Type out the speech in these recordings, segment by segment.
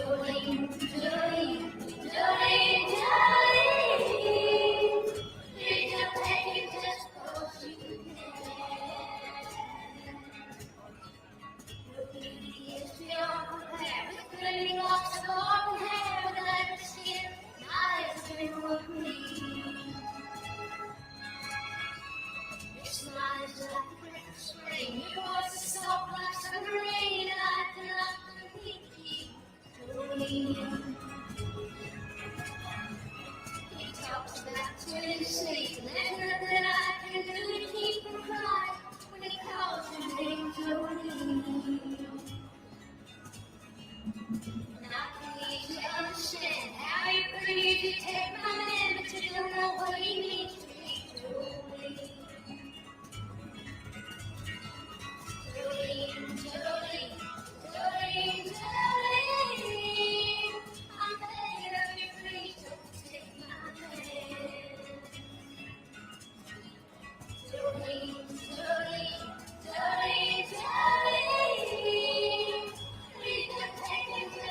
Jolene, Jolene, Jolene, Jolene. Read the paper just 'cause you can. Your beauty is beyond compare, with glittering locks of auburn hair, with an ivory skin, eyes of emerald green. Your smile is like a breath of spring, your voice is soft like summer rain, and I cannot compete with you, Jolene. He talks about Tennessee, and there's nothing I can do to keep from crying when he calls your name, Jolene. And I can easily understand how you breathe to take my man, but you don't know what he means to me, Jolene. Jolene, Jolene, Jolene, Jolene. I'm begging of you, please don't take my hand. Jolene, Jolene, Jolene, Jolene. Read the paper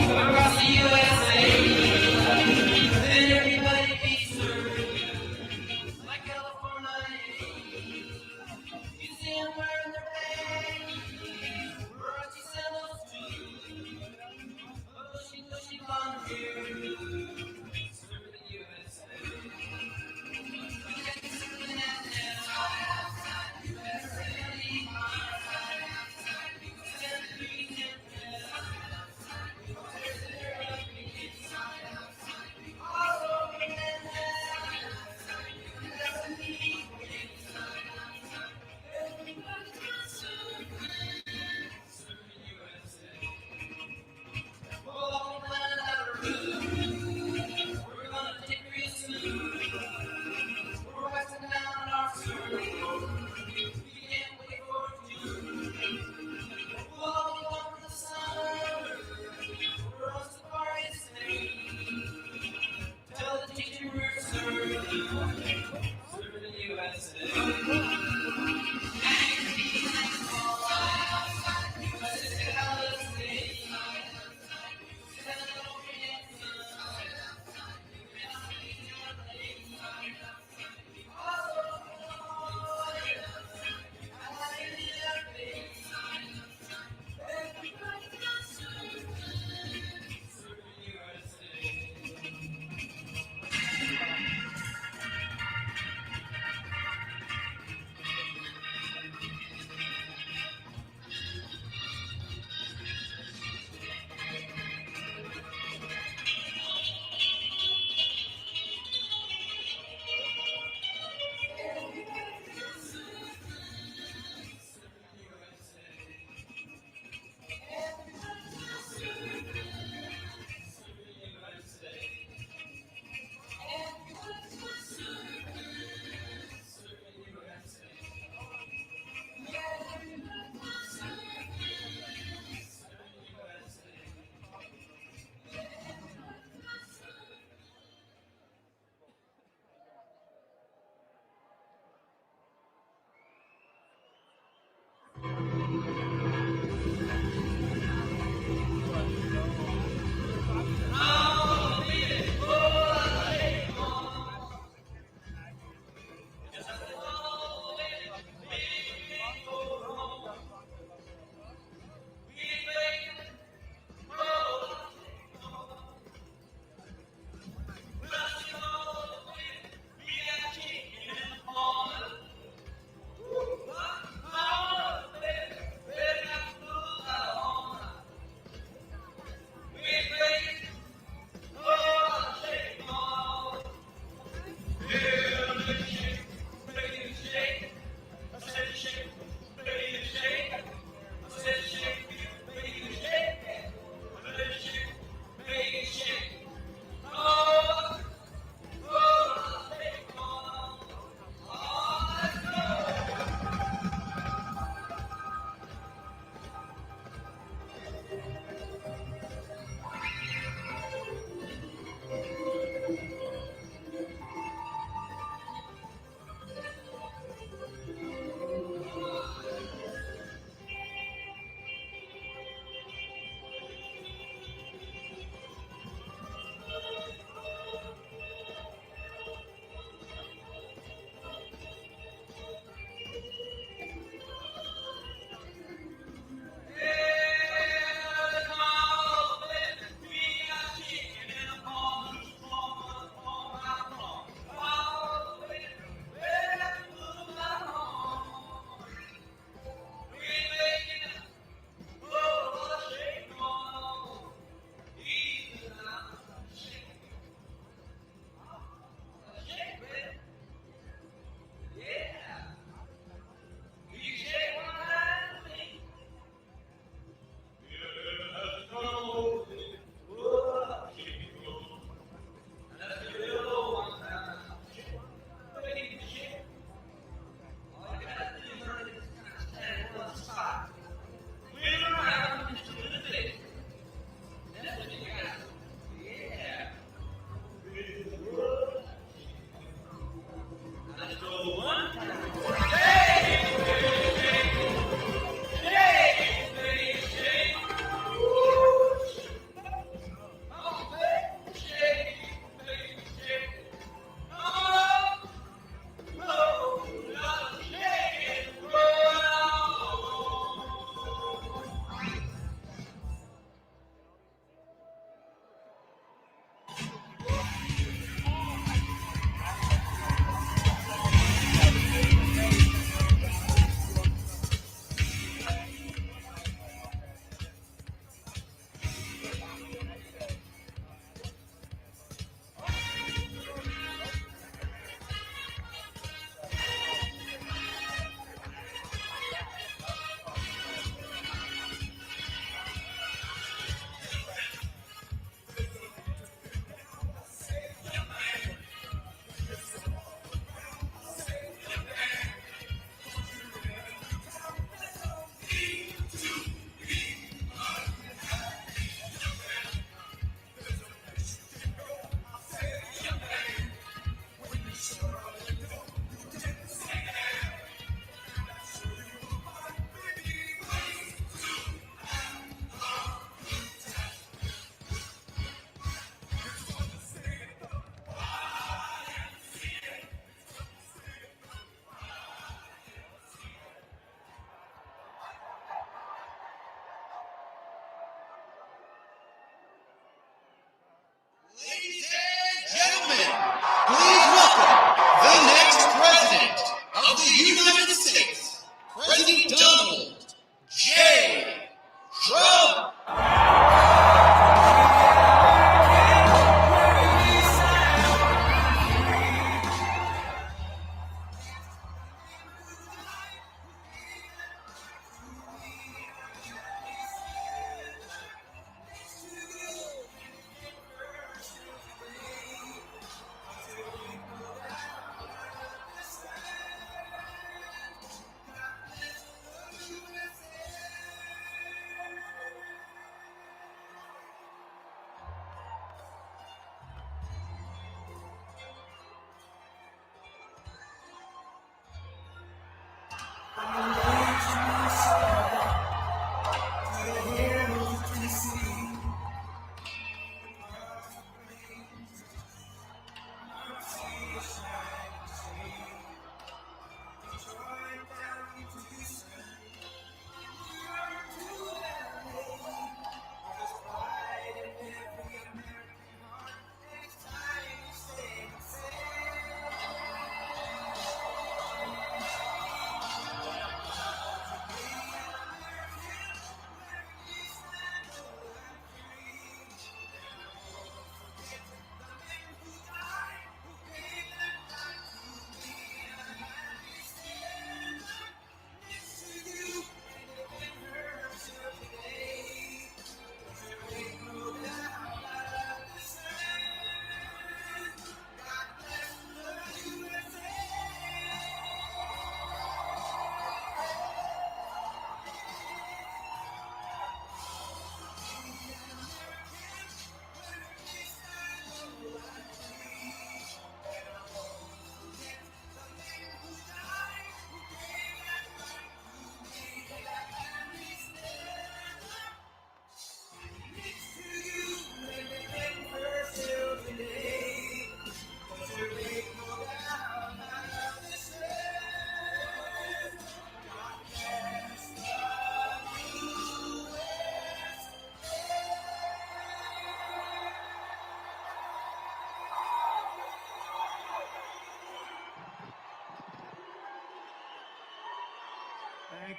Across the USA, then everybody be served like California. You see them wearing their bags, Rocky sandals too.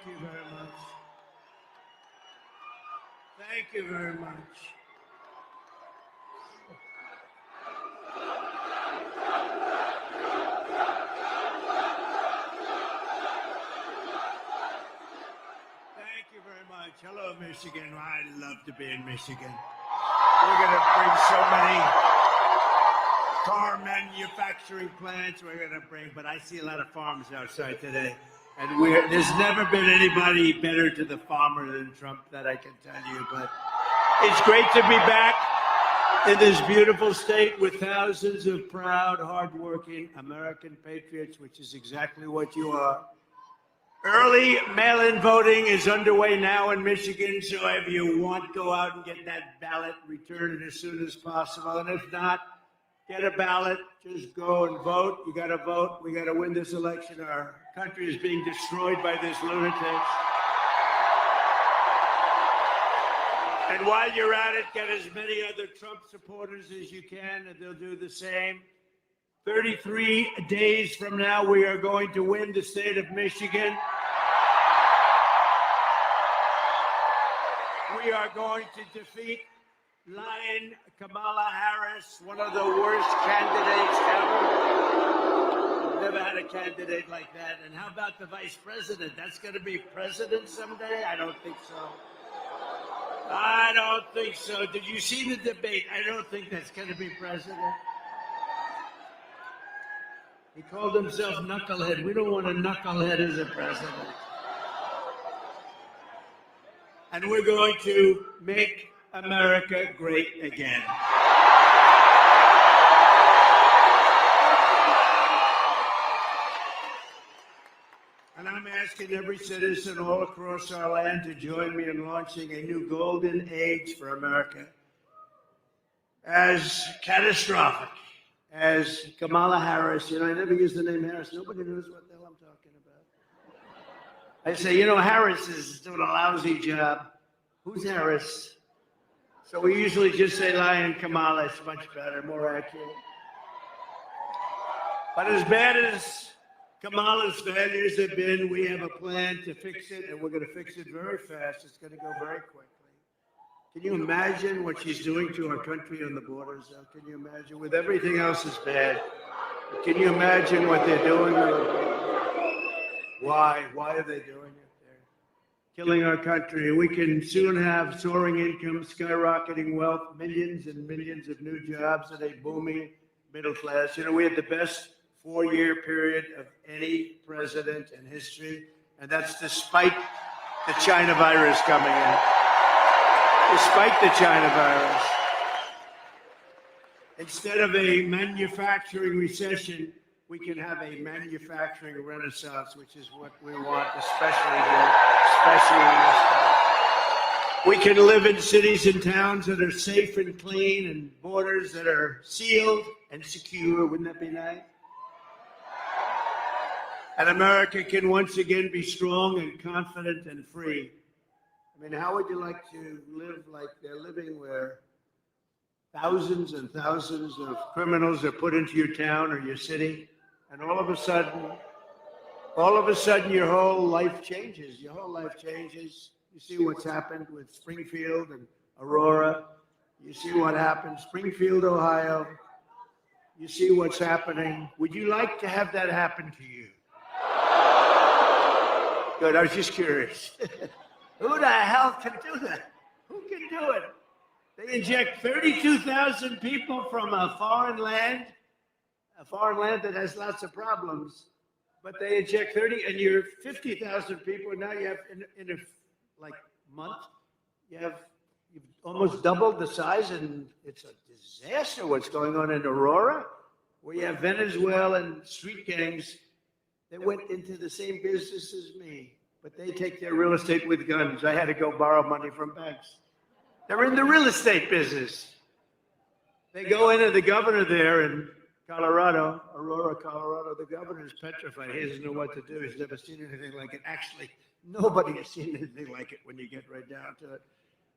you very much. Thank you very much. Thank you very much. Hello, Michigan. I love to be in Michigan. We're going to bring so many car manufacturing plants. We're going to bring, but I see a lot of farms outside today. And there's never been anybody better to the farmer than Trump, that I can tell you. But it's great to be back in this beautiful state with thousands of proud, hardworking American patriots, which is exactly what you are. Early mail-in voting is underway now in Michigan, so if you want, go out and get that ballot, return it as soon as possible. And if not, get a ballot, just go and vote. You got to vote. We got to win this election. Our country is being destroyed by this lunatic. And while you're at it, get as many other Trump supporters as you can, and they'll do the same. 33 days from now, we are going to win the state of Michigan. We are going to defeat Lion Kamala Harris, one of the worst candidates ever. We've never had a candidate like that. And how about the vice president? That's going to be president someday? I don't think so. I don't think so. Did you see the debate? I don't think that's going to be president. He called himself knucklehead. We don't want a knucklehead as a president. And we're going to make America great again. And I'm asking every citizen all across our land to join me in launching a new golden age for America. As catastrophic as Kamala Harris, I never use the name Harris. Nobody knows what the hell I'm talking about. I say, Harris is doing a lousy job. Who's Harris? So we usually just say Lion Kamala. It's much better, more accurate. But as bad as Kamala's failures have been, we have a plan to fix it, and we're going to fix it very fast. It's going to go very quickly. Can you imagine what she's doing to our country on the borders? Can you imagine? With everything else is bad. Can you imagine what they're doing? Why? Why are they doing it? They're killing our country. We can soon have soaring income, skyrocketing wealth, millions and millions of new jobs, and a booming middle class. We had the best 4-year period of any president in history, and that's despite the China virus coming in. Despite the China virus. Instead of a manufacturing recession, we can have a manufacturing renaissance, which is what we want, especially in this time. We can live in cities and towns that are safe and clean, and borders that are sealed and secure. Wouldn't that be nice? And America can once again be strong and confident and free. How would you like to live like they're living, where thousands and thousands of criminals are put into your town or your city, and all of a sudden your whole life changes. Your whole life changes. You see what's happened with Springfield and Aurora. You see what happened, Springfield, Ohio. You see what's happening. Would you like to have that happen to you? Good, I was just curious. Who the hell can do that? Who can do it? They inject 32,000 people from a foreign land that has lots of problems, but they inject 30, and you're 50,000 people, and now you have, in a month, you've almost doubled the size, and it's a disaster what's going on in Aurora, where you have Venezuelan street gangs that went into the same business as me. But they take their real estate with guns. I had to go borrow money from banks. They're in the real estate business. They go into the governor there in Colorado, Aurora, Colorado. The governor is petrified. He doesn't know what to do. He's never seen anything like it. Actually, nobody has seen anything like it when you get right down to it.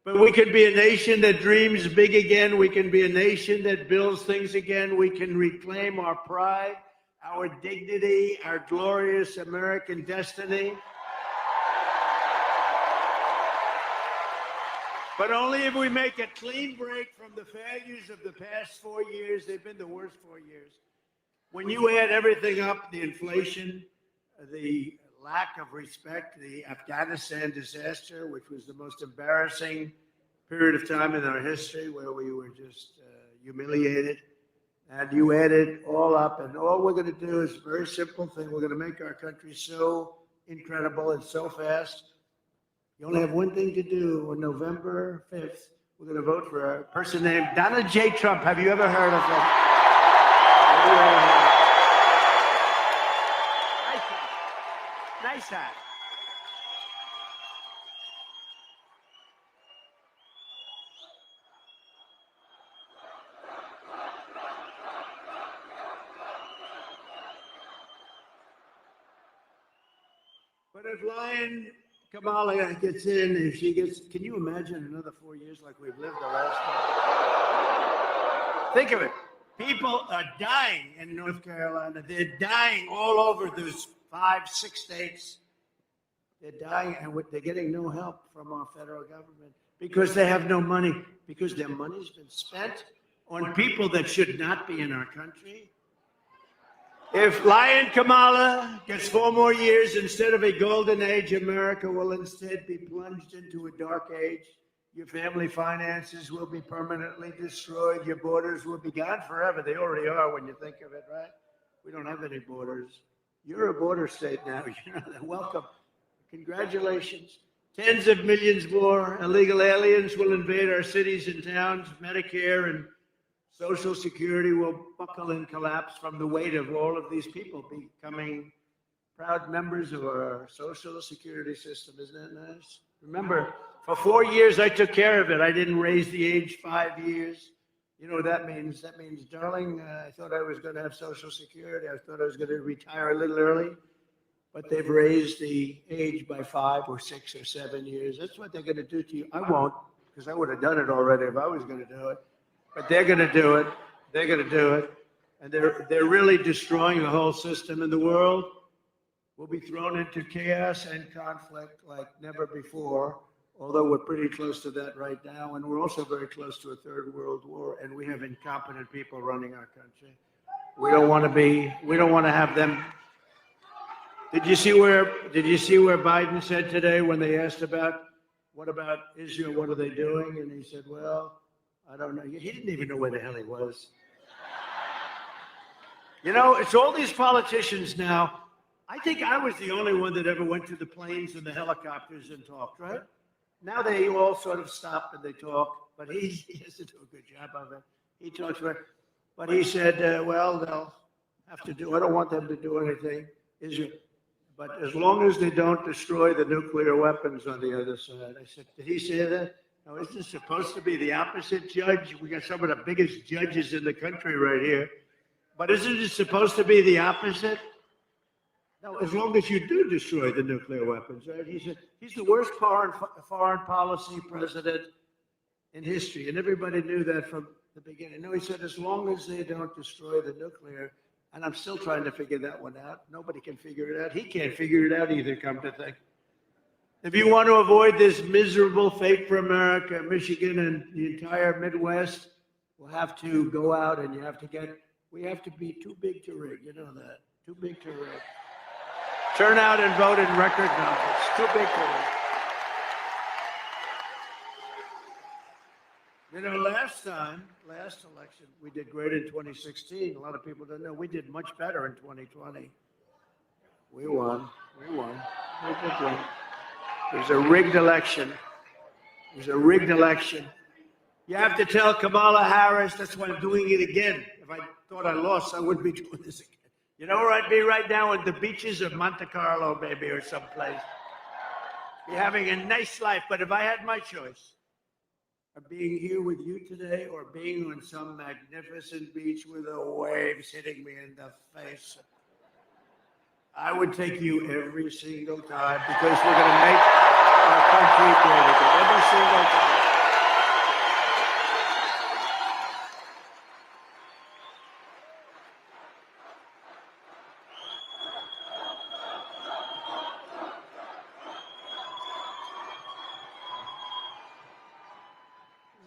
But we can be a nation that dreams big again. We can be a nation that builds things again. We can reclaim our pride, our dignity, our glorious American destiny. But only if we make a clean break from the failures of the past 4 years. They've been the worst 4 years. When you add everything up, the inflation, the lack of respect, the Afghanistan disaster, which was the most embarrassing period of time in our history where we were just humiliated, and you add it all up, and all we're going to do is a very simple thing. We're going to make our country so incredible and so fast. You only have one thing to do. On November 5th, we're going to vote for a person named Donald J. Trump. Have you ever heard of him? Have you ever heard of him? Nice hat. Nice hat. But if Lion Kamala gets in, if she gets, can you imagine another 4 years like we've lived the last time? Think of it. People are dying in North Carolina. They're dying all over those 5-6 states. They're dying, and they're getting no help from our federal government because they have no money, because their money's been spent on people that should not be in our country. If Lion Kamala gets 4 more years, instead of a golden age, America will instead be plunged into a dark age. Your family finances will be permanently destroyed. Your borders will be gone forever. They already are when you think of it, right? We don't have any borders. You're a border state now. You know that. Welcome. Congratulations. Tens of millions more illegal aliens will invade our cities and towns. Medicare and Social Security will buckle and collapse from the weight of all of these people becoming proud members of our Social Security system. Isn't that nice? Remember, for 4 years, I took care of it. I didn't raise the age 5 years. You know what that means? That means, darling, I thought I was going to have Social Security. I thought I was going to retire a little early. But they've raised the age by 5 or 6 or 7 years. That's what they're going to do to you. I won't, because I would have done it already if I was going to do it. But they're going to do it. They're going to do it. And they're really destroying the whole system. And the world will be thrown into chaos and conflict like never before, although we're pretty close to that right now. And we're also very close to a third world war. And we have incompetent people running our country. We don't want to have them. Did you see where Biden said today when they asked what about Israel? What are they doing? And he said, well, I don't know. He didn't even know where the hell he was. You know, it's all these politicians now. I think I was the only one that ever went to the planes and the helicopters and talked, right? Now they all sort of stop and they talk, but he has to do a good job of it. He talks about, but he said, well, they'll have to do, I don't want them to do anything, Israel. But as long as they don't destroy the nuclear weapons on the other side. I said, did he say that? No, isn't this supposed to be the opposite, Judge? We got some of the biggest judges in the country right here. But isn't it supposed to be the opposite? No, as long as you do destroy the nuclear weapons, right? He said he's the worst foreign policy president in history, and everybody knew that from the beginning. No, he said as long as they don't destroy the nuclear, and I'm still trying to figure that one out. Nobody can figure it out. He can't figure it out either, come to think. If you want to avoid this miserable fate for America, Michigan and the entire Midwest will have to go out and we have to be too big to rig. You know that. Too big to rig. Turn out and vote in record numbers. Too big to rig. You know, last election, we did great in 2016. A lot of people don't know. We did much better in 2020. We won. We did win. It was a rigged election. You have to tell Kamala Harris, that's why I'm doing it again. If I thought I lost, I wouldn't be doing this again. You know where I'd be right now? On the beaches of Monte Carlo, maybe, or someplace. Be having a nice life. But if I had my choice of being here with you today or being on some magnificent beach with the waves hitting me in the face, I would take you every single time because we're going to make our country great again. Every single time.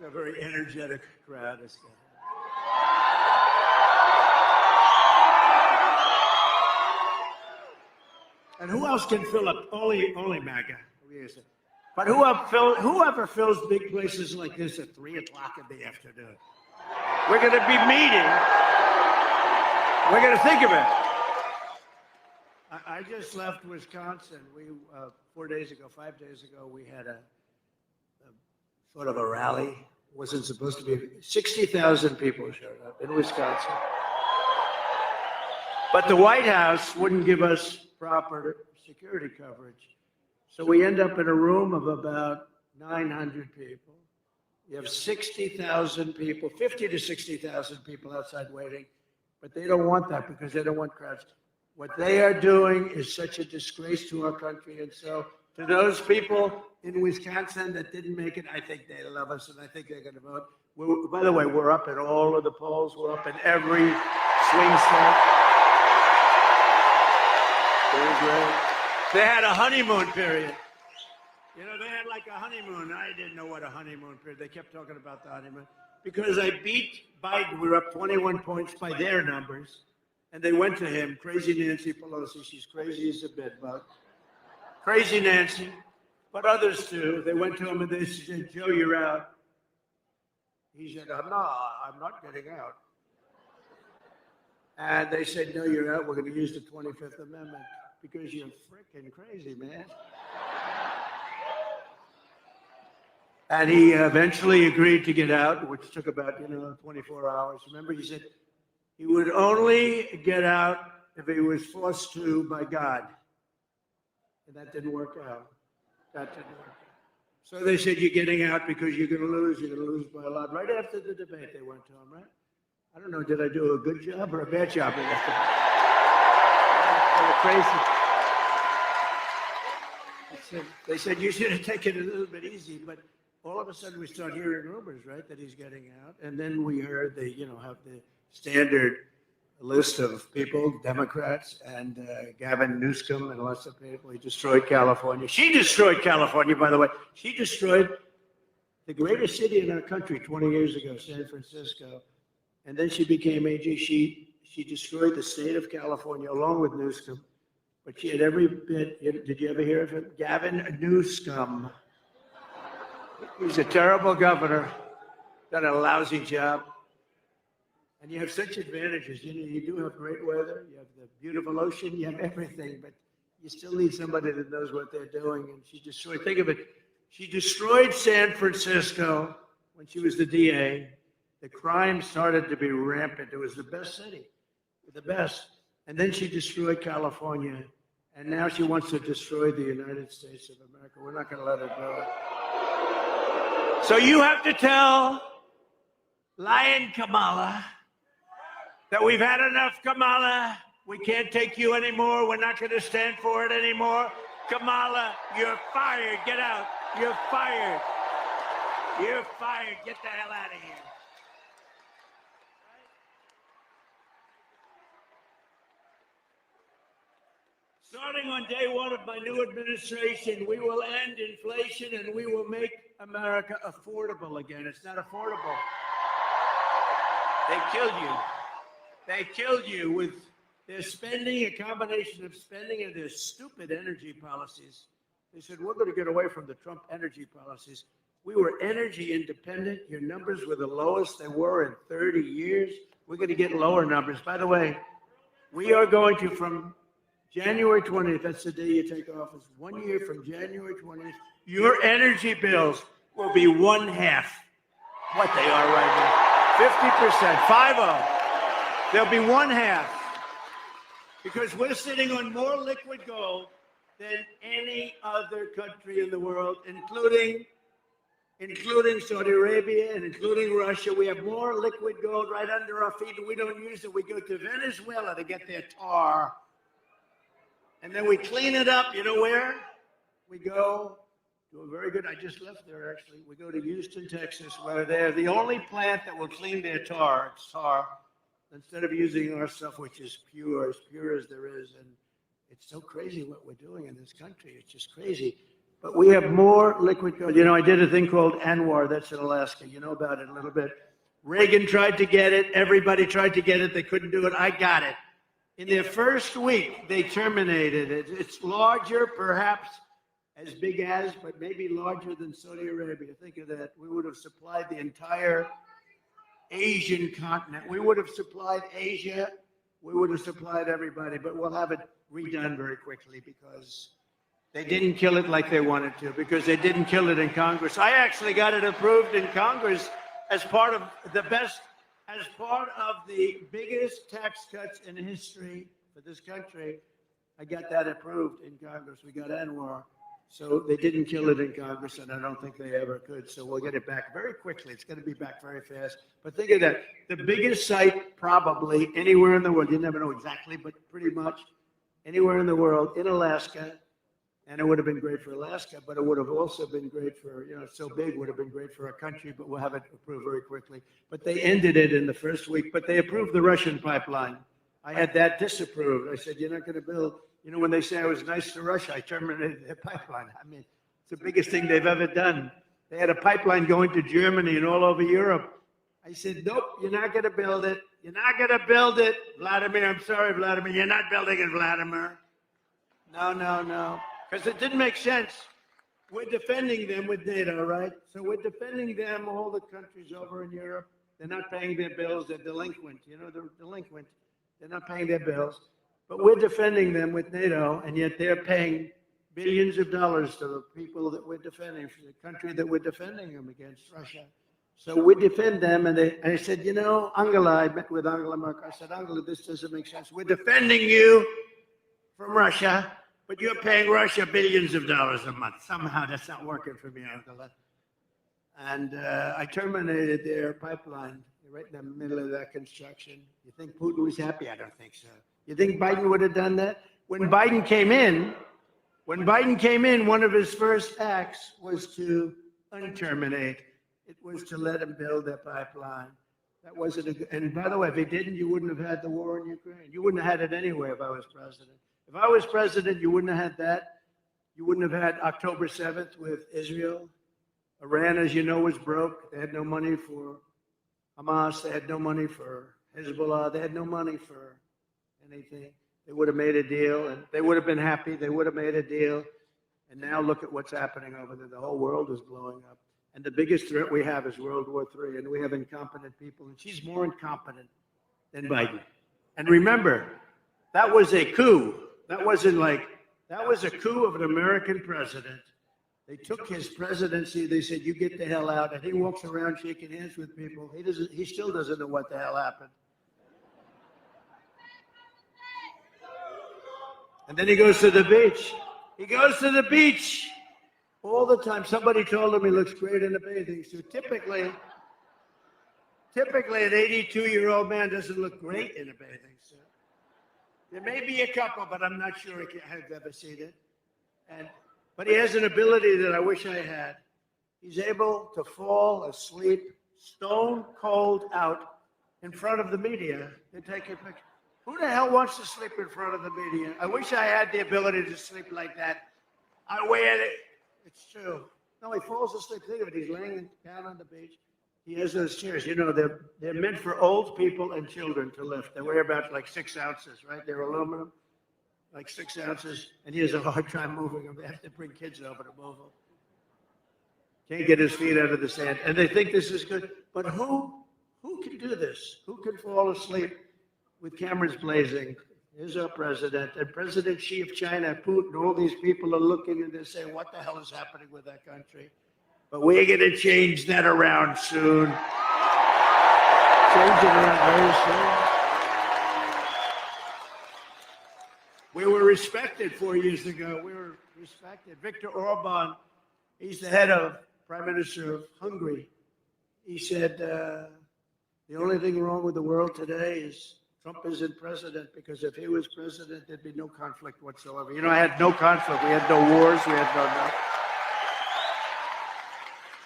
It's a very energetic crowd. And who else can fill up? Only MAGA. But whoever fills big places like this at 3 o'clock in the afternoon? We're going to be meeting. We're going to think of it. I just left Wisconsin. We 5 days ago, we had a sort of a rally. Wasn't supposed to be. 60,000 people showed up in Wisconsin. But the White House wouldn't give us proper security coverage. So we end up in a room of about 900 people. You have 60,000 people, 50 to 60,000 people outside waiting, but they don't want that because they don't want crowds. What they are doing is such a disgrace to our country. And so to those people in Wisconsin that didn't make it, I think they love us and I think they're going to vote. By the way, we're up at all of the polls. We're up in every swing state. Very great. They had a honeymoon period. You know, they had like a honeymoon. I didn't know what a honeymoon period. They kept talking about the honeymoon. Because I beat Biden, we were up 21 points by their numbers. And they went to him, crazy Nancy Pelosi. She's crazy as a bedbug. Crazy Nancy. But others too. They went to him and they said, Joe, you're out. He said, I'm not getting out. And they said, no, you're out. We're going to use the 25th Amendment. Because you're freaking crazy, man. And he eventually agreed to get out, which took about, 24 hours. Remember, he said he would only get out if he was forced to by God. And that didn't work out. So they said, you're getting out because you're going to lose. You're going to lose by a lot. Right after the debate, they went to him, right? I don't know, did I do a good job or a bad job? Crazy. They said you should have taken it a little bit easy, but all of a sudden we start hearing rumors, right, that he's getting out, and then we heard they, have the standard list of people, Democrats, and Gavin Newsom and lots of people. He destroyed California. She destroyed California, by the way. She destroyed the greatest city in our country 20 years ago, San Francisco, and then she became AG. She destroyed the state of California along with Newsom. But she had every bit, did you ever hear of him? Gavin Newsom. He's a terrible governor, done a lousy job. And you have such advantages. You do have great weather, you have the beautiful ocean, you have everything, but you still need somebody that knows what they're doing. And she destroyed, think of it, she destroyed San Francisco when she was the DA. The crime started to be rampant. It was the best city, the best. And then she destroyed California. And now she wants to destroy the United States of America. We're not going to let her do it. So you have to tell Lion Kamala that we've had enough, Kamala. We can't take you anymore. We're not going to stand for it anymore. Kamala, you're fired. Get out. You're fired. You're fired. Get the hell out of here. Starting on day one of my new administration, we will end inflation and we will make America affordable again. It's not affordable. They killed you. They killed you with their spending, a combination of spending and their stupid energy policies. They said, we're going to get away from the Trump energy policies. We were energy independent. Your numbers were the lowest they were in 30 years. We're going to get lower numbers. By the way, we are going to, from January 20th, that's the day you take office. 1 year from January 20th, your energy bills will be 1/2 what they are right now. 50%, 50. They'll be 1/2 because we're sitting on more liquid gold than any other country in the world, including Saudi Arabia and including Russia. We have more liquid gold right under our feet, and we don't use it. We go to Venezuela to get their tar. And then we clean it up. You know where? We go to a very good, I just left there actually. We go to Houston, Texas, where they're the only plant that will clean their tar. It's tar. Instead of using our stuff, which is pure as there is. And it's so crazy what we're doing in this country. It's just crazy. But we have more liquid gold. You know, I did a thing called Anwar, that's in Alaska. You know about it a little bit. Reagan tried to get it. Everybody tried to get it. They couldn't do it. I got it. In their first week, they terminated it. It's larger, perhaps as big as, but maybe larger than Saudi Arabia. Think of that. We would have supplied the entire Asian continent. We would have supplied Asia. We would have supplied everybody, but we'll have it redone very quickly because they didn't kill it like they wanted to, because they didn't kill it in Congress. I actually got it approved in Congress as part of the best, as part of the biggest tax cuts in history for this country. I got that approved in Congress. We got Anwar. So they didn't kill it in Congress, and I don't think they ever could. So we'll get it back very quickly. It's going to be back very fast. But think of that. The biggest site probably anywhere in the world, you never know exactly, but pretty much anywhere in the world, in Alaska. And it would have been great for Alaska, but it would have also been great for, you know, so big would have been great for a country, but we'll have it approved very quickly. But they ended it in the first week, but they approved the Russian pipeline. I had that disapproved. I said, you're not going to build. You know, when they say I was nice to Russia, I terminated their pipeline. I mean, it's the biggest thing they've ever done. They had a pipeline going to Germany and all over Europe. I said, nope, you're not going to build it. You're not going to build it. Vladimir, I'm sorry, Vladimir, you're not building it, Vladimir. No, no, no. Because it didn't make sense. We're defending them with NATO, right? So we're defending them, all the countries over in Europe. They're not paying their bills. They're delinquent. You know, they're delinquent. They're not paying their bills. But we're defending them with NATO, and yet they're paying billions of dollars to the people that we're defending, for the country that we're defending them against, Russia. So we defend them, and I said, you know, Angela, I met with Angela Merkel. I said, Angela, this doesn't make sense. We're defending you from Russia, but you're paying Russia billions of dollars a month. Somehow that's not working for me, Angela. And I terminated their pipeline right in the middle of that construction. You think Putin was happy? I don't think so. You think Biden would have done that? When Biden came in, one of his first acts was to unterminate. It was to let him build that pipeline. That wasn't and by the way, if he didn't, you wouldn't have had the war in Ukraine. You wouldn't have had it anyway if I was president. If I was president, you wouldn't have had that. You wouldn't have had October 7th with Israel. Iran, as you know, was broke. They had no money for Hamas. They had no money for Hezbollah. They had no money for anything. They would have made a deal, and they would have been happy. They would have made a deal. And now look at what's happening over there. The whole world is blowing up. And the biggest threat we have is World War III, and we have incompetent people, and she's more incompetent than Biden. And remember, that was a coup. That was a coup of an American president. They took his presidency. They said, you get the hell out. And he walks around shaking hands with people. He still doesn't know what the hell happened. And then he goes to the beach. He goes to the beach all the time. Somebody told him he looks great in a bathing suit. Typically, an 82-year-old man doesn't look great in a bathing suit. There may be a couple, but I'm not sure I've ever seen it. But he has an ability that I wish I had. He's able to fall asleep stone cold out in front of the media and take a picture. Who the hell wants to sleep in front of the media? I wish I had the ability to sleep like that. I wear it. It's true. No, he falls asleep. Think of it. He's laying down on the beach. He has those chairs. You know, they're meant for old people and children to lift. They weigh about like 6 ounces, right? They're aluminum, like 6 ounces. And he has a hard time moving them. They have to bring kids over to move them. Can't get his feet out of the sand. And they think this is good. But who can do this? Who can fall asleep with cameras blazing? Here's our president. And President Xi of China, Putin, all these people are looking and they're saying, what the hell is happening with that country? But we're going to change that around soon. Change it around very soon. We were respected 4 years ago. We were respected. Viktor Orban, he's the head of Prime Minister of Hungary. He said, the only thing wrong with the world today is Trump isn't president, because if he was president, there'd be no conflict whatsoever. You know, I had no conflict. We had no wars. We had no.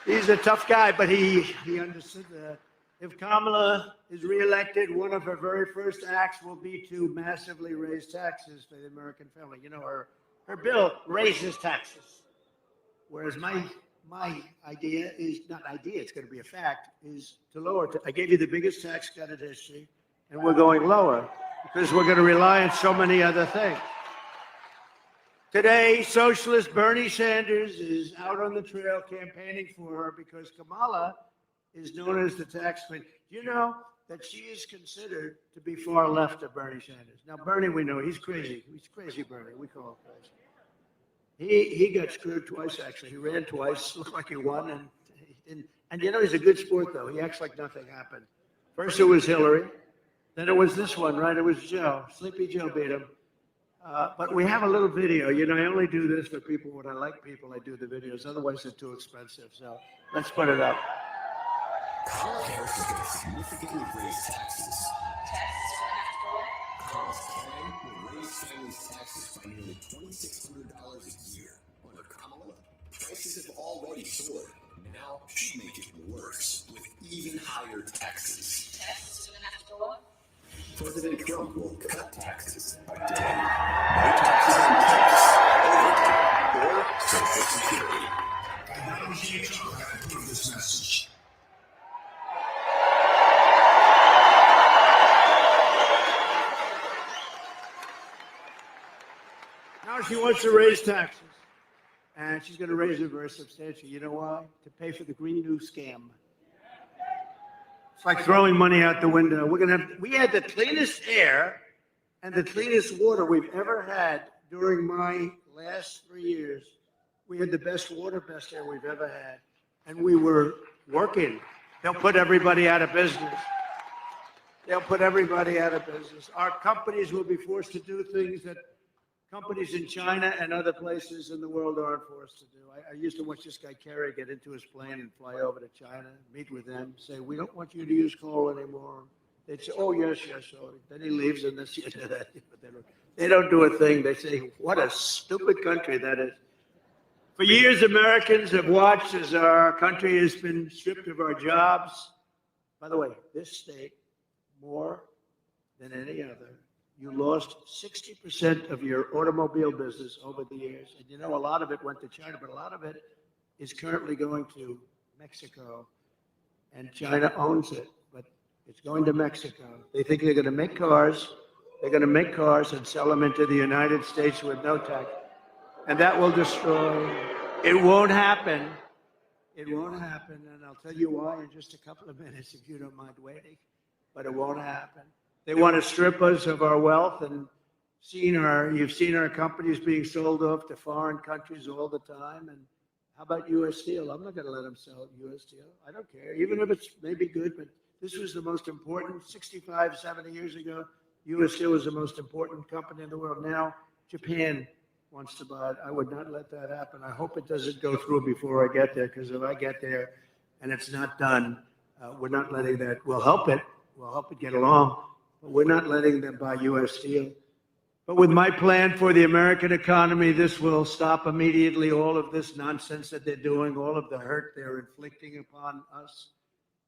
He's a tough guy, but he understood that. If Kamala is reelected, one of her very first acts will be to massively raise taxes for the American family. You know, her bill raises taxes. Whereas my idea is not idea, it's going to be a fact, is to lower. I gave you the biggest tax cut in history, and we're going lower because we're going to rely on so many other things. Today, socialist Bernie Sanders is out on the trail campaigning for her because Kamala is known as the tax queen. Do you know that she is considered to be far left of Bernie Sanders? Now, Bernie, we know he's crazy. He's crazy, Bernie. We call him crazy. He got screwed twice, actually. He ran twice, looked like he won, and he didn't. And you know, he's a good sport, though. He acts like nothing happened. First it was Hillary, then it was this one, right? It was Joe. Sleepy Joe beat him. But we have a little video. You know, I only do this for people when I like people. I do the videos. Otherwise, they're too expensive. So let's put it up. Kamala Harris is going to significantly raise taxes. Kamala's plan will raise families' taxes by nearly $2,600 a year. Under Kamala, prices have already soared. Now she'd make it worse with even higher taxes. President Trump will cut taxes by doing no taxes on tips, overtime, or Social Security. WWMT-TV has approved this message. Now she wants to raise taxes, and she's going to raise them very substantially. You know why? To pay for the Green New scam. It's like throwing money out the window. We had the cleanest air and the cleanest water we've ever had during my last 3 years. We had the best water, best air we've ever had, and we were working. They'll put everybody out of business. They'll put everybody out of business. Our companies will be forced to do things that companies in China and other places in the world aren't forced to do. I used to watch this guy Kerry get into his plane and fly over to China, meet with them, say, we don't want you to use coal anymore. They'd say, oh, yes. So then he leaves and this, that. They don't do a thing. They say, what a stupid country that is. For years, Americans have watched as our country has been stripped of our jobs. By the way, this state, more than any other, you lost 60% of your automobile business over the years. And you know, a lot of it went to China, but a lot of it is currently going to Mexico. And China owns it, but it's going to Mexico. They think they're going to make cars. They're going to make cars and sell them into the United States with no tax. And that will destroy. It won't happen. It won't happen. And I'll tell you why in just a couple of minutes, if you don't mind waiting. But it won't happen. They want to strip us of our wealth, and you've seen our companies being sold off to foreign countries all the time. And how about U.S. Steel? I'm not going to let them sell U.S. Steel. I don't care, even if it's maybe good, but this was the most important 65, 70 years ago. U.S. Steel was the most important company in the world. Now Japan wants to buy it. I would not let that happen. I hope it doesn't go through before I get there, because if I get there and it's not done, we're not letting that. We'll help it. We'll help it get along. But we're not letting them buy U.S. Steel. But with my plan for the American economy, this will stop immediately all of this nonsense that they're doing, all of the hurt they're inflicting upon us.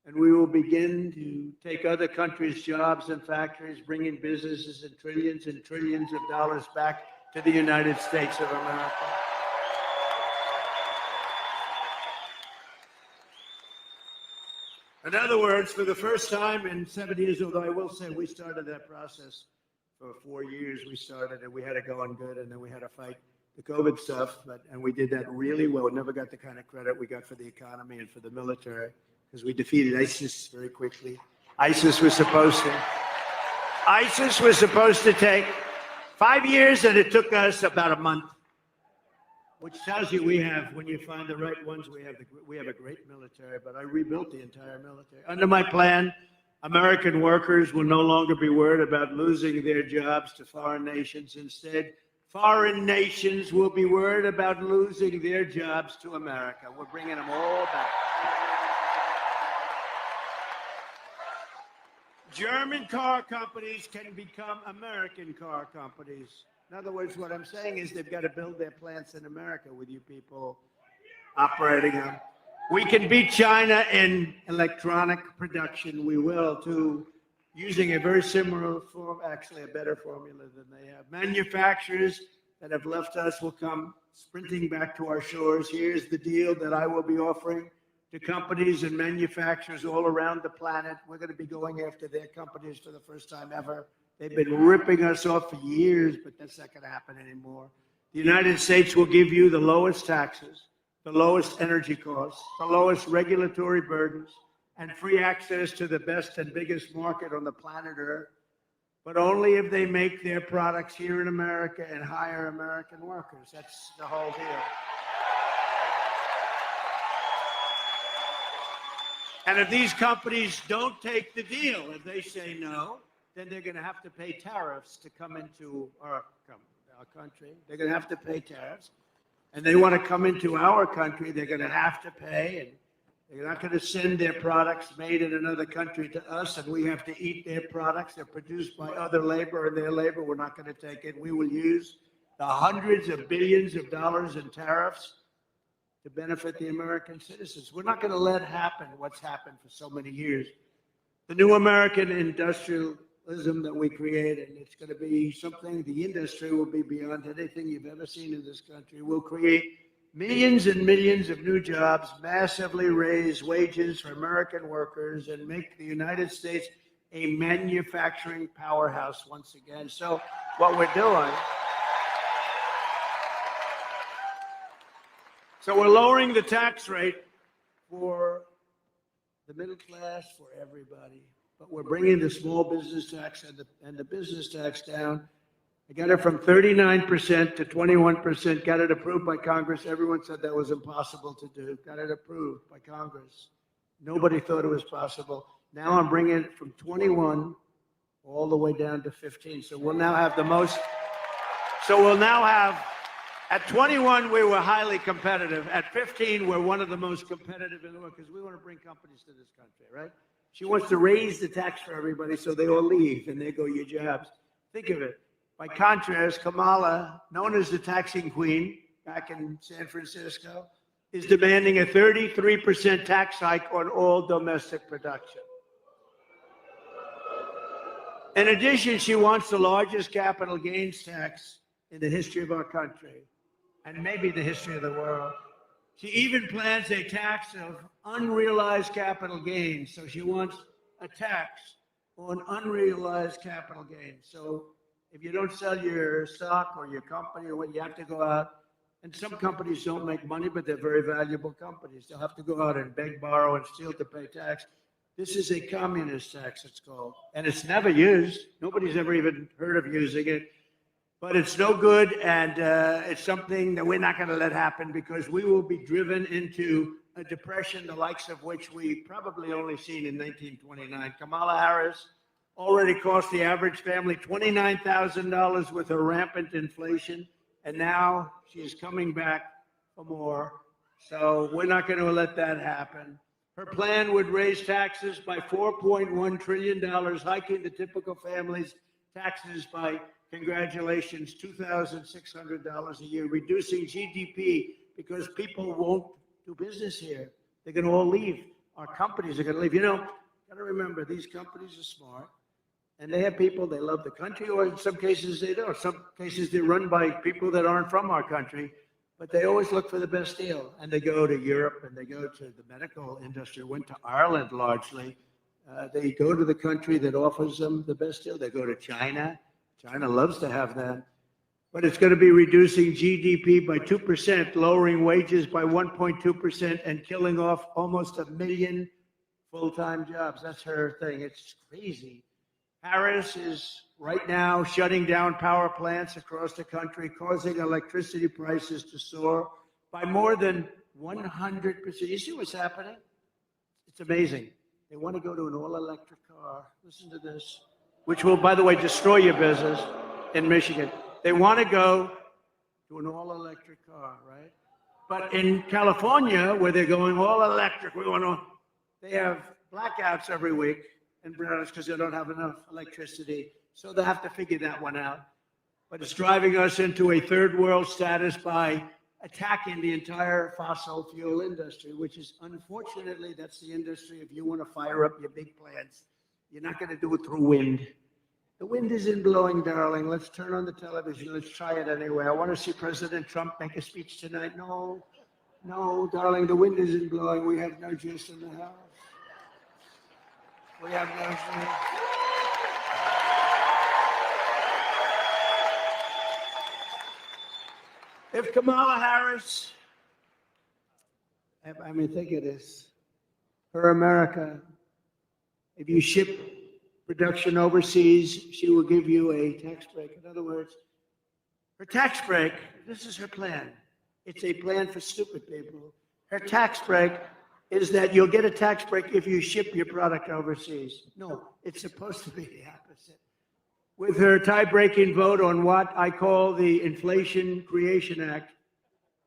And we will begin to take other countries' jobs and factories, bringing businesses and trillions of dollars back to the United States of America. In other words, for the first time in 7 years, although I will say we started that process for 4 years, we started it, we had it going good, and then we had to fight the COVID stuff, and we did that really well. We never got the kind of credit we got for the economy and for the military, because we defeated ISIS very quickly. ISIS was supposed to take 5 years, and it took us about a month. Which tells you when you find the right ones, we have a great military, but I rebuilt the entire military. Under my plan, American workers will no longer be worried about losing their jobs to foreign nations. Instead, foreign nations will be worried about losing their jobs to America. We're bringing them all back. German car companies can become American car companies. In other words, what I'm saying is they've got to build their plants in America with you people operating them. We can beat China in electronic production. We will, too, using a very similar form, actually a better formula than they have. Manufacturers that have left us will come sprinting back to our shores. Here's the deal that I will be offering to companies and manufacturers all around the planet. We're going to be going after their companies for the first time ever. They've been ripping us off for years, but that's not going to happen anymore. The United States will give you the lowest taxes, the lowest energy costs, the lowest regulatory burdens, and free access to the best and biggest market on the planet Earth, but only if they make their products here in America and hire American workers. That's the whole deal. And if these companies don't take the deal, if they say no, then they're going to have to pay tariffs to come into our country. They're going to have to pay tariffs. And they want to come into our country, they're going to have to pay. And they're not going to send their products made in another country to us, and we have to eat their products. They're produced by other labor, and their labor, we're not going to take it. We will use the hundreds of billions of dollars in tariffs to benefit the American citizens. We're not going to let happen what's happened for so many years. The new American industrialism that we created, it's going to be something, the industry will be beyond anything you've ever seen in this country. We'll create millions and millions of new jobs, massively raise wages for American workers, and make the United States a manufacturing powerhouse once again. So what we're doing, so we're lowering the tax rate for the middle class, for everybody, but we're bringing the small business tax and the business tax down. I got it from 39% to 21%, got it approved by Congress. Everyone said that was impossible to do. Got it approved by Congress. Nobody thought it was possible. Now I'm bringing it from 21 all the way down to 15. So we'll now have at 21, we were highly competitive. At 15, we're one of the most competitive in the world because we want to bring companies to this country, right? She wants to raise the tax for everybody so they all leave and they go your jobs. Think of it. By contrast, Kamala, known as the taxing queen back in San Francisco, is demanding a 33% tax hike on all domestic production. In addition, she wants the largest capital gains tax in the history of our country, and maybe the history of the world. She even plans a tax of unrealized capital gains. So she wants a tax on unrealized capital gains. So if you don't sell your stock or your company or what, you have to go out. And some companies don't make money, but they're very valuable companies. They'll have to go out and beg, borrow, and steal to pay tax. This is a communist tax, it's called. And it's never used. Nobody's ever even heard of using it. But it's no good, and it's something that we're not going to let happen because we will be driven into a depression, the likes of which we probably only seen in 1929. Kamala Harris already cost the average family $29,000 with her rampant inflation, and now she is coming back for more. So we're not going to let that happen. Her plan would raise taxes by $4.1 trillion, hiking the typical family's taxes by, congratulations, $2,600 a year, reducing GDP because people won't do business here. They're going to all leave. Our companies are going to leave. You know, got to remember, these companies are smart, and they have people, they love the country, or in some cases they don't. Some cases they're run by people that aren't from our country, but they always look for the best deal. And they go to Europe, and they go to the medical industry, went to Ireland largely. They go to the country that offers them the best deal. They go to China. China loves to have that. But it's going to be reducing GDP by 2%, lowering wages by 1.2%, and killing off almost 1 million full-time jobs. That's her thing. It's crazy. Harris is right now shutting down power plants across the country, causing electricity prices to soar by more than 100%. You see what's happening? It's amazing. They want to go to an all-electric car. Listen to this, which will, by the way, destroy your business in Michigan. They want to go to an all-electric car, right? But in California, where they're going all-electric, they have blackouts every week and brownouts because they don't have enough electricity. So they have to figure that one out. But it's driving us into a third world status by attacking the entire fossil fuel industry, which is, unfortunately, that's the industry. If you want to fire up your big plants, you're not going to do it through wind. The wind isn't blowing, darling. Let's turn on the television. Let's try it anyway. I want to see President Trump make a speech tonight. No, no, darling, the wind isn't blowing. We have no juice in the house. We have no juice. If Kamala Harris, I mean, think of this. For America, if you ship production overseas, she will give you a tax break. In other words, her tax break, this is her plan. It's a plan for stupid people. Her tax break is that you'll get a tax break if you ship your product overseas. No, it's supposed to be the opposite. With her tie-breaking vote on what I call the Inflation Creation Act,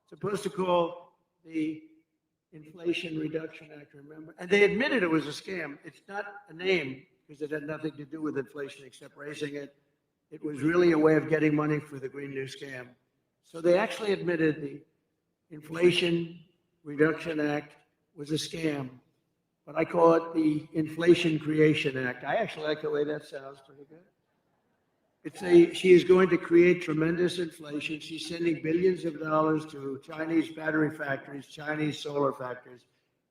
supposed to call the Inflation Reduction Act, remember? And they admitted it was a scam. It's not a name because it had nothing to do with inflation except raising it. It was really a way of getting money for the Green New Scam. So they actually admitted the Inflation Reduction Act was a scam, but I call it the Inflation Creation Act. I actually like the way that sounds pretty good. She is going to create tremendous inflation. She's sending billions of dollars to Chinese battery factories, Chinese solar factories,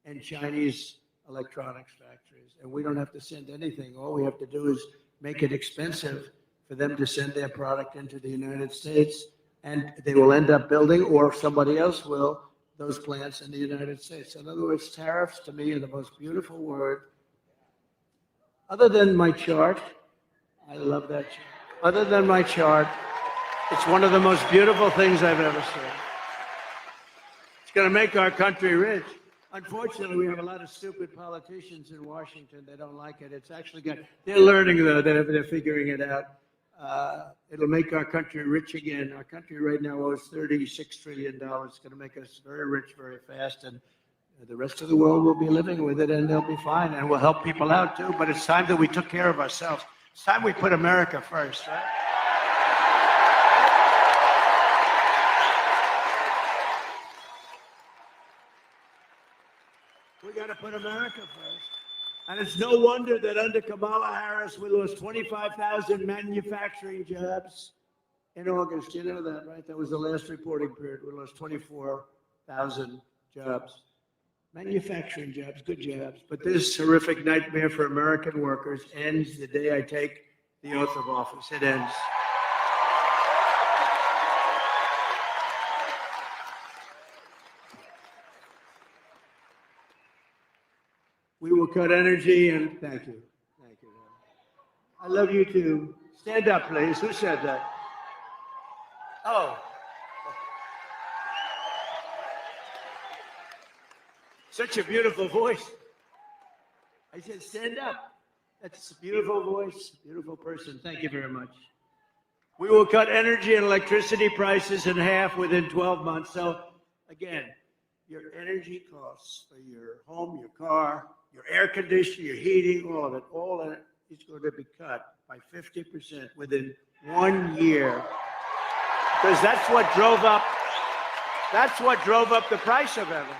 and Chinese electronics factories. And we don't have to send anything. All we have to do is make it expensive for them to send their product into the United States. And they will end up building, or somebody else will, those plants in the United States. In other words, tariffs to me are the most beautiful word. Other than my chart, I love that chart. Other than my chart, it's one of the most beautiful things I've ever seen. It's going to make our country rich. Unfortunately, we have a lot of stupid politicians in Washington. They don't like it. It's actually got, they're learning though, they're figuring it out. It'll make our country rich again. Our country right now owes $36 trillion. It's going to make us very rich very fast. And the rest of the world will be living with it and they'll be fine. And we'll help people out too. But it's time that we took care of ourselves. It's time we put America first, right? We got to put America first. And it's no wonder that under Kamala Harris, we lost 25,000 manufacturing jobs in August. You know that, right? That was the last reporting period. We lost 24,000 jobs. Manufacturing jobs, good jobs. But this horrific nightmare for American workers ends the day I take the oath of office. It ends. We will cut energy and thank you. Thank you. I love you too. Stand up, please. Who said that? Oh. Such a beautiful voice. I said, stand up. That's a beautiful voice, beautiful person. Thank you very much. We will cut energy and electricity prices in half within 12 months. So, again, your energy costs for your home, your car, your air conditioning, your heating, all of it is going to be cut by 50% within 1 year. Because that's what drove up the price of everything.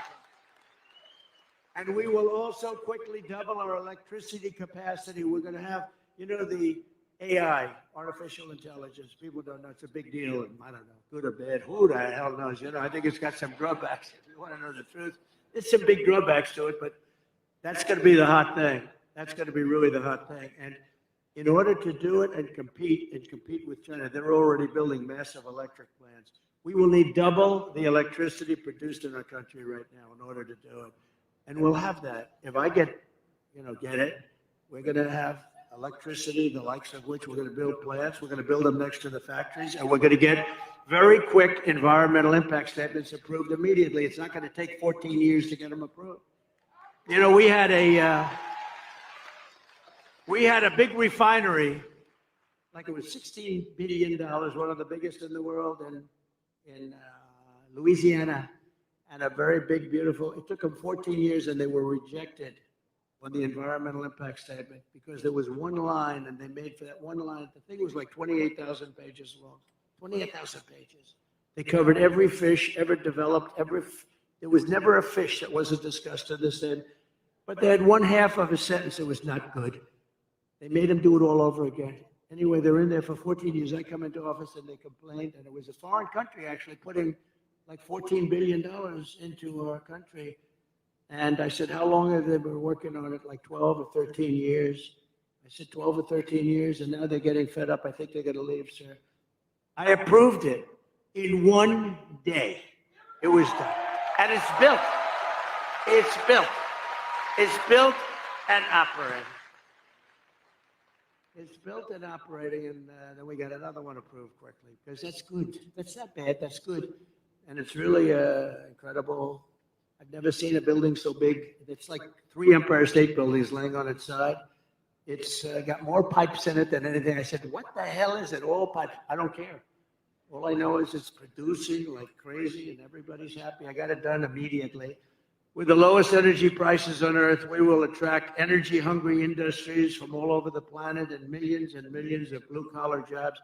And we will also quickly double our electricity capacity. We're going to have, the AI, artificial intelligence. People don't know. It's a big deal. And I don't know, good or bad. Who the hell knows? I think it's got some drawbacks. If you want to know the truth, there's some big drawbacks to it, but that's going to be the hot thing. That's going to be really the hot thing. And in order to do it and compete with China, they're already building massive electric plants. We will need double the electricity produced in our country right now in order to do it. And we'll have that. If I get it, we're going to have electricity, the likes of which we're going to build plants. We're going to build them next to the factories, and we're going to get very quick environmental impact statements approved immediately. It's not going to take 14 years to get them approved. We had a big refinery, like it was $16 billion, one of the biggest in the world, in Louisiana. And a very big, beautiful, it took them 14 years and they were rejected on the environmental impact statement because there was one line and they made for that one line, the thing was like 28,000 pages long, 28,000 pages. They covered every fish ever developed, there was never a fish that wasn't discussed in this end, but they had one half of a sentence that was not good. They made them do it all over again. Anyway, they're in there for 14 years. I come into office and they complained, and it was a foreign country actually putting like $14 billion into our country. And I said, how long have they been working on it? Like 12 or 13 years. I said 12 or 13 years, and now they're getting fed up. I think they're going to leave, sir. I approved it in one day. It was done. And it's built. It's built. It's built and operating. It's built and operating, and then we got another one approved quickly, because that's good. That's not bad. That's good. And it's really incredible. I've never seen a building so big. It's like 3 Empire State Buildings laying on its side. It's got more pipes in it than anything. I said, what the hell is it? All pipes. I don't care. All I know is it's producing like crazy, and everybody's happy. I got it done immediately. With the lowest energy prices on earth, we will attract energy-hungry industries from all over the planet and millions of blue-collar jobs.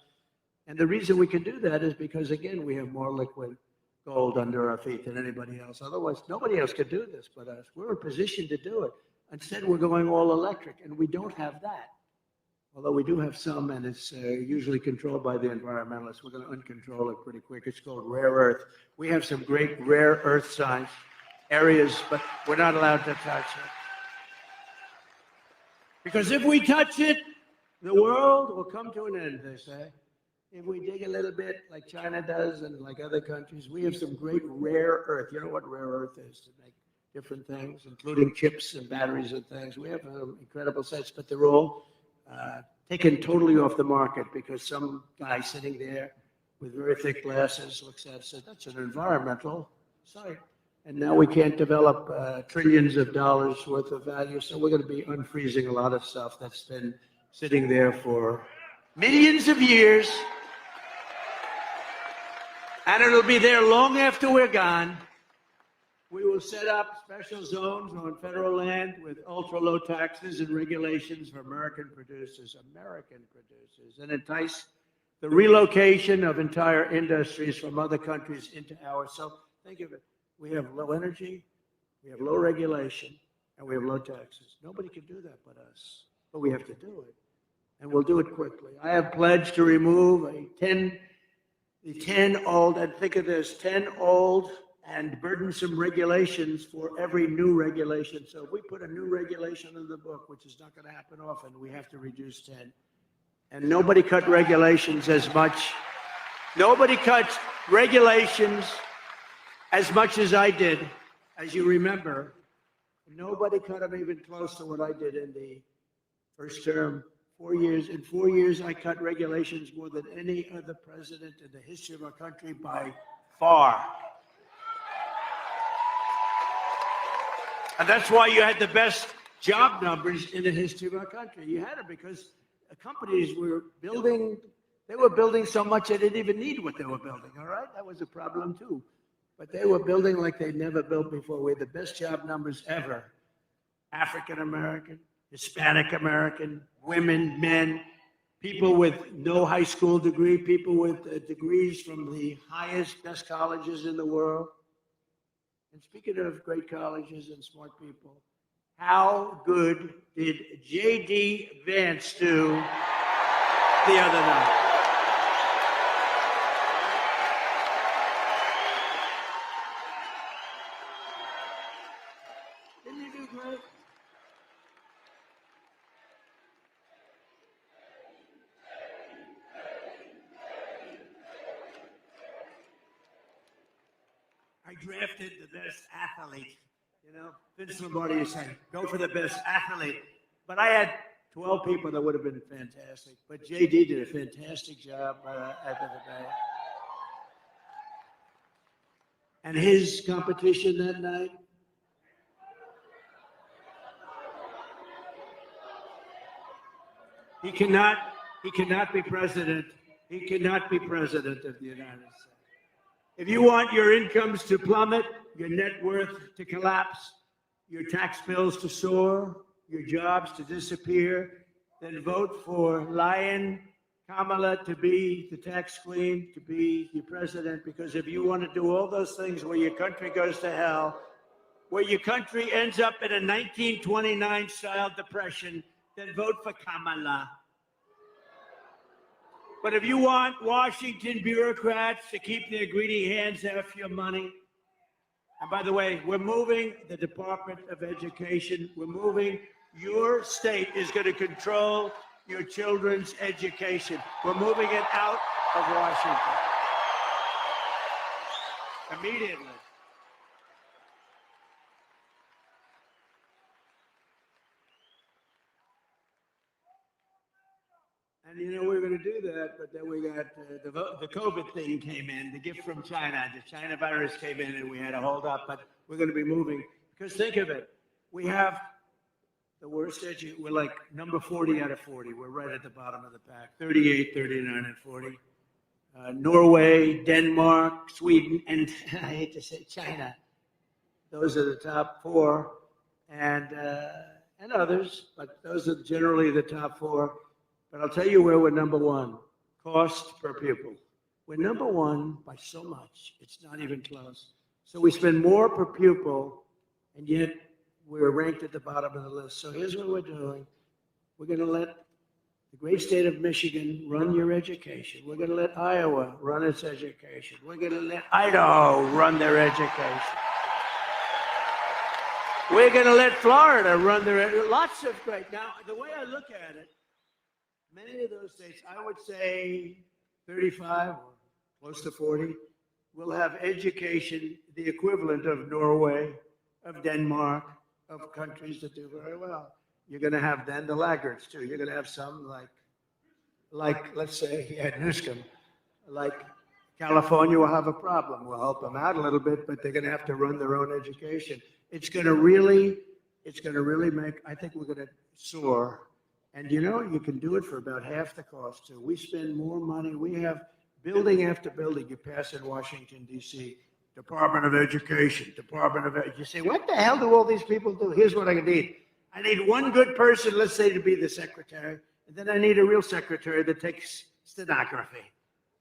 And the reason we can do that is because, again, we have more liquid gold under our feet than anybody else. Otherwise, nobody else could do this but us. We're in a position to do it. Instead, we're going all electric, and we don't have that. Although we do have some, and it's usually controlled by the environmentalists. We're going to uncontrol it pretty quick. It's called rare earth. We have some great rare earth signs. Areas, but we're not allowed to touch it. Because if we touch it, the world will come to an end, they say. If we dig a little bit like China does and like other countries, we have some great rare earth. You know what rare earth is? To make different things, including chips and batteries and things. We have incredible sets, but they're all taken totally off the market because some guy sitting there with very thick glasses looks at it and says, that's an environmental site. And now we can't develop trillions of dollars worth of value. So we're going to be unfreezing a lot of stuff that's been sitting there for millions of years. And it'll be there long after we're gone. We will set up special zones on federal land with ultra low taxes and regulations for American producers, and entice the relocation of entire industries from other countries into ours. So think of it. We have low energy, we have low regulation, and we have low taxes. Nobody can do that but us, but we have to do it, and we'll do it quickly. I have pledged to remove the 10 old, and think of this, 10 old and burdensome regulations for every new regulation. So if we put a new regulation in the book, which is not going to happen often, we have to reduce 10. And nobody cut regulations as much. Nobody cuts regulations as much as I did, as you remember. Nobody cut them even close to what I did in the first term. 4 years. In 4 years, I cut regulations more than any other president in the history of our country by far. And that's why you had the best job numbers in the history of our country. You had it because the companies were building, they were building so much they didn't even need what they were building, all right? That was a problem too. But they were building like they'd never built before. We had the best job numbers ever. African American, Hispanic American, women, men, people with no high school degree, people with degrees from the highest, best colleges in the world. And speaking of great colleges and smart people, how good did J.D. Vance do the other night? Didn't he do great? I drafted the best athlete. You know, Vince Lombardi is saying, go for the best athlete. But I had 12 people that would have been fantastic. But JD did a fantastic job at the day. And his competition that night, he cannot be president. He cannot be president of the United States. If you want your incomes to plummet, your net worth to collapse, your tax bills to soar, your jobs to disappear, then vote for Lion Kamala to be the tax queen, to be your president. Because if you want to do all those things where your country goes to hell, where your country ends up in a 1929 style depression, then vote for Kamala. But if you want Washington bureaucrats to keep their greedy hands off your money, and by the way, we're moving the Department of Education. We're moving. Your state is going to control your children's education. We're moving it out of Washington immediately. And you know, we were going to do that, but then we got the COVID thing came in, the gift from China. The China virus came in and we had to hold up, but we're going to be moving. Because think of it, we have the worst we're like number 40 out of 40. We're right at the bottom of the pack, 38, 39, and 40. Norway, Denmark, Sweden, and I hate to say China. Those are the top four, and others, but those are generally the top four. But I'll tell you where we're number one, cost per pupil. We're number one by so much, it's not even close. So we spend more per pupil, and yet we're ranked at the bottom of the list. So here's what we're doing. We're going to let the great state of Michigan run your education. We're going to let Iowa run its education. We're going to let Idaho run their education. We're going to let Florida run their, lots of great. Now, the way I look at it, many of those states, I would say 35 or close to 40, will have education the equivalent of Norway, of Denmark, of countries that do very well. You're going to have then the laggards too. You're going to have some like let's say at Newscomb, like California will have a problem. We'll help them out a little bit, but they're going to have to run their own education. It's going to really make, I think we're going to soar. And you know, you can do it for about half the cost too. We spend more money. We have building after building you pass in Washington, D.C., Department of Education, Department of Education. You say, what the hell do all these people do? Here's what I need. I need one good person, let's say, to be the secretary. And then I need a real secretary that takes stenography.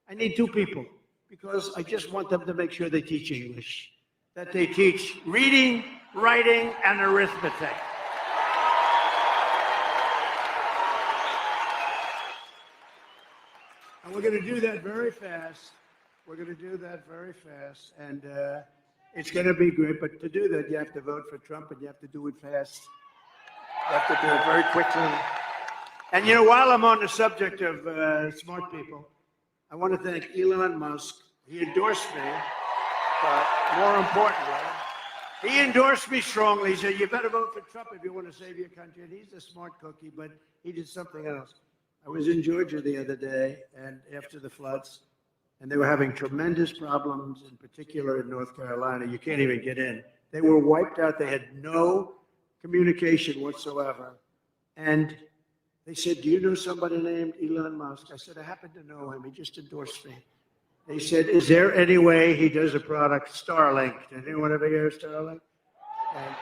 I need two people because I just want them to make sure they teach English, that they teach reading, writing, and arithmetic. And we're going to do that very fast. We're going to do that very fast. And it's going to be great. But to do that, you have to vote for Trump and you have to do it fast. You have to do it very quickly. And, you know, while I'm on the subject of smart people, I want to thank Elon Musk. He endorsed me, but more importantly, he endorsed me strongly. He said, you better vote for Trump if you want to save your country. And he's a smart cookie, but he did something else. I was in Georgia the other day, and after the floods, and they were having tremendous problems, in particular in North Carolina. You can't even get in. They were wiped out. They had no communication whatsoever. And they said, do you know somebody named Elon Musk? I said, I happen to know him. He just endorsed me. They said, is there any way he does a product, Starlink? Did anyone ever hear of Starlink? And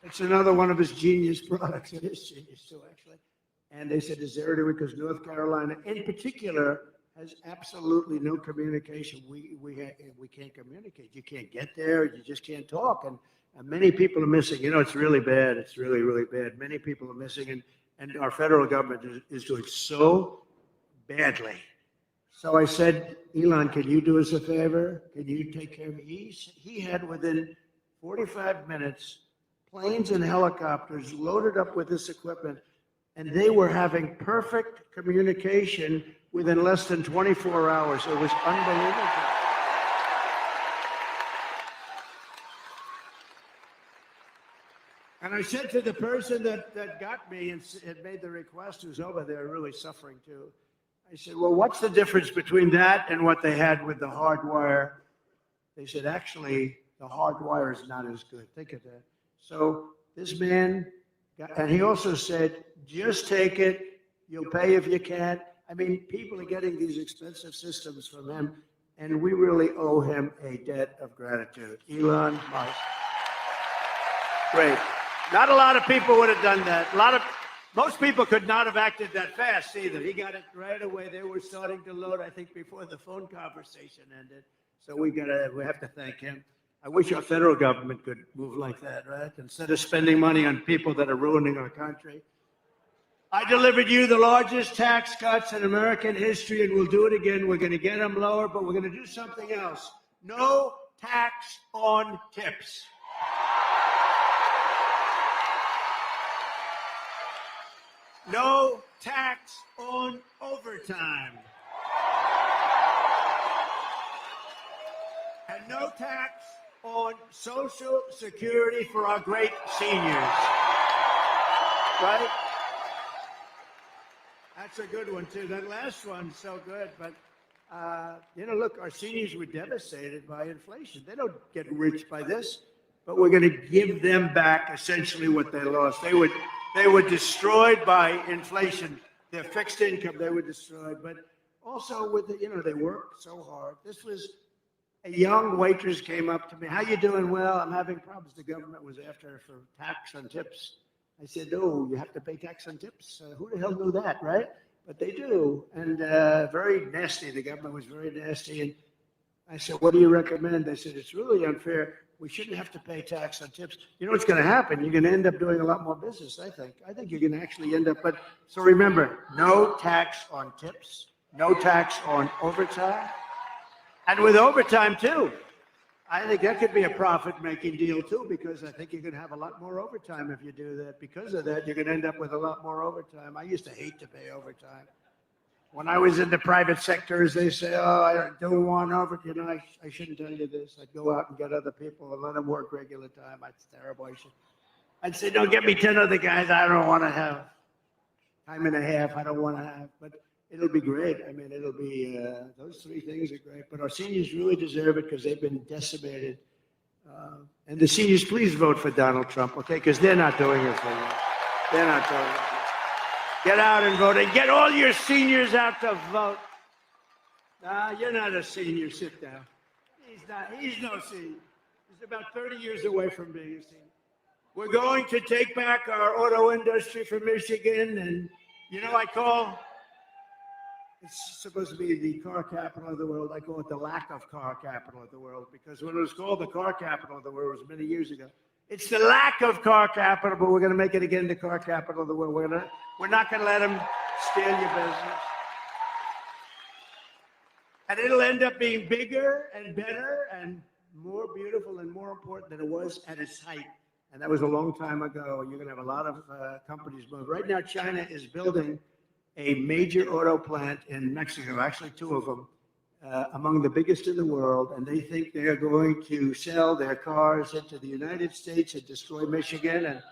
it's another one of his genius products. It is genius too, actually. And they said, is there any way? Because North Carolina, in particular, has absolutely no communication. We can't communicate. You can't get there. You just can't talk. And many people are missing. You know, it's really bad. It's really, really bad. Many people are missing, and our federal government is doing so badly. So I said, Elon, can you do us a favor? Can you take care of me? He had within 45 minutes planes and helicopters loaded up with this equipment, and they were having perfect communication within less than 24 hours. It was unbelievable. And I said to the person that got me and had made the request, who's over there really suffering too, I said, well, what's the difference between that and what they had with the hard wire? They said, actually, the hard wire is not as good. Think of that. So this man, and he also said, just take it. You'll pay if you can. I mean, people are getting these expensive systems from him, and we really owe him a debt of gratitude. Elon Musk. Great. Not a lot of people would have done that. Most people could not have acted that fast either. He got it right away. They were starting to load, I think, before the phone conversation ended. So we have to thank him. I wish our federal government could move like that, right? Instead of spending money on people that are ruining our country. I delivered you the largest tax cuts in American history, and we'll do it again. We're going to get them lower, but we're going to do something else. No tax on tips. No tax on overtime. And no tax on Social Security for our great seniors. Right? That's a good one, too. That last one's so good. But, look, our seniors were devastated by inflation. They don't get rich by this, but we're going to give them back essentially what they lost. They were destroyed by inflation. Their fixed income, they were destroyed. But also with they worked so hard. This was a young waitress came up to me. How you doing? Well, I'm having problems. The government was after her for tax on tips. I said, no, you have to pay tax on tips. Who the hell knew that, right? But they do. And very nasty. The government was very nasty. And I said, what do you recommend? They said, it's really unfair. We shouldn't have to pay tax on tips. You know what's going to happen? You're going to end up doing a lot more business, I think. I think you're going to actually end up. But so remember, no tax on tips, no tax on overtime. And with overtime, too. I think that could be a profit-making deal, too, because I think you're going to have a lot more overtime if you do that. Because of that, you're going to end up with a lot more overtime. I used to hate to pay overtime. When I was in the private sectors, they say, oh, I don't want overtime. I shouldn't tell you this. I'd go out and get other people and let them work regular time. That's terrible. I'd say, no, get me 10 other guys. I don't want to have time and a half. I don't want to have. But it'll be great. I mean, it'll be, those three things are great. But our seniors really deserve it because they've been decimated. And the seniors, please vote for Donald Trump, okay? Because they're not doing it for you. They're not doing it. Get out and vote. And get all your seniors out to vote. Nah, you're not a senior. Sit down. He's not. He's no senior. He's about 30 years away from being a senior. We're going to take back our auto industry from Michigan. And, it's supposed to be the car capital of the world. I call it the lack of car capital of the world because when it was called the car capital of the world, it was many years ago. It's the lack of car capital, but we're going to make it again the car capital of the world. We're not going to let them steal your business. And it'll end up being bigger and better and more beautiful and more important than it was at its height. And that was a long time ago. You're going to have a lot of companies move. Right now, China is building a major auto plant in Mexico, actually two of them, among the biggest in the world, and they think they're going to sell their cars into the United States and destroy Michigan and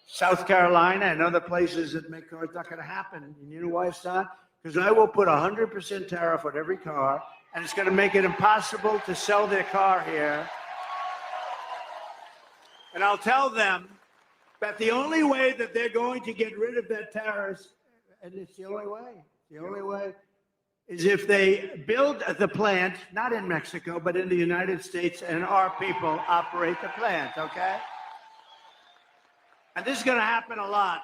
South Carolina and other places that make cars. Not going to happen. And you know why it's not? Because I will put 100% tariff on every car, and it's going to make it impossible to sell their car here. And I'll tell them that the only way that they're going to get rid of that tariff, and it's the only way, is if they build the plant, not in Mexico, but in the United States, and our people operate the plant, okay? And this is going to happen a lot.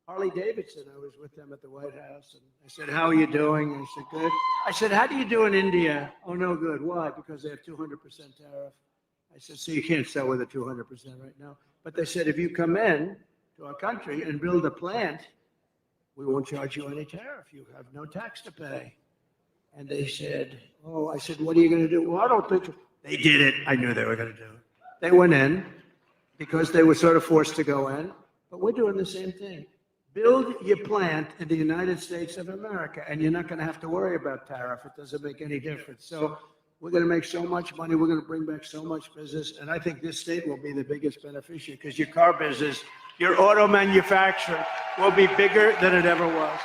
Harley Davidson, I was with them at the White House, and I said, how are you doing? And he said, good. I said, how do you do in India? Oh, no good. Why? Because they have 200% tariff. I said, so you can't sell with a 200% right now. But they said, if you come in to our country and build a plant, we won't charge you any tariff. You have no tax to pay. And they said, oh, I said, what are you going to do? Well, I don't think so. They did it. I knew they were going to do it. They went in because they were sort of forced to go in. But we're doing the same thing. Build your plant in the United States of America, and you're not going to have to worry about tariff. It doesn't make any difference. So we're going to make so much money. We're going to bring back so much business. And I think this state will be the biggest beneficiary because your car business, your auto manufacturing will be bigger than it ever was.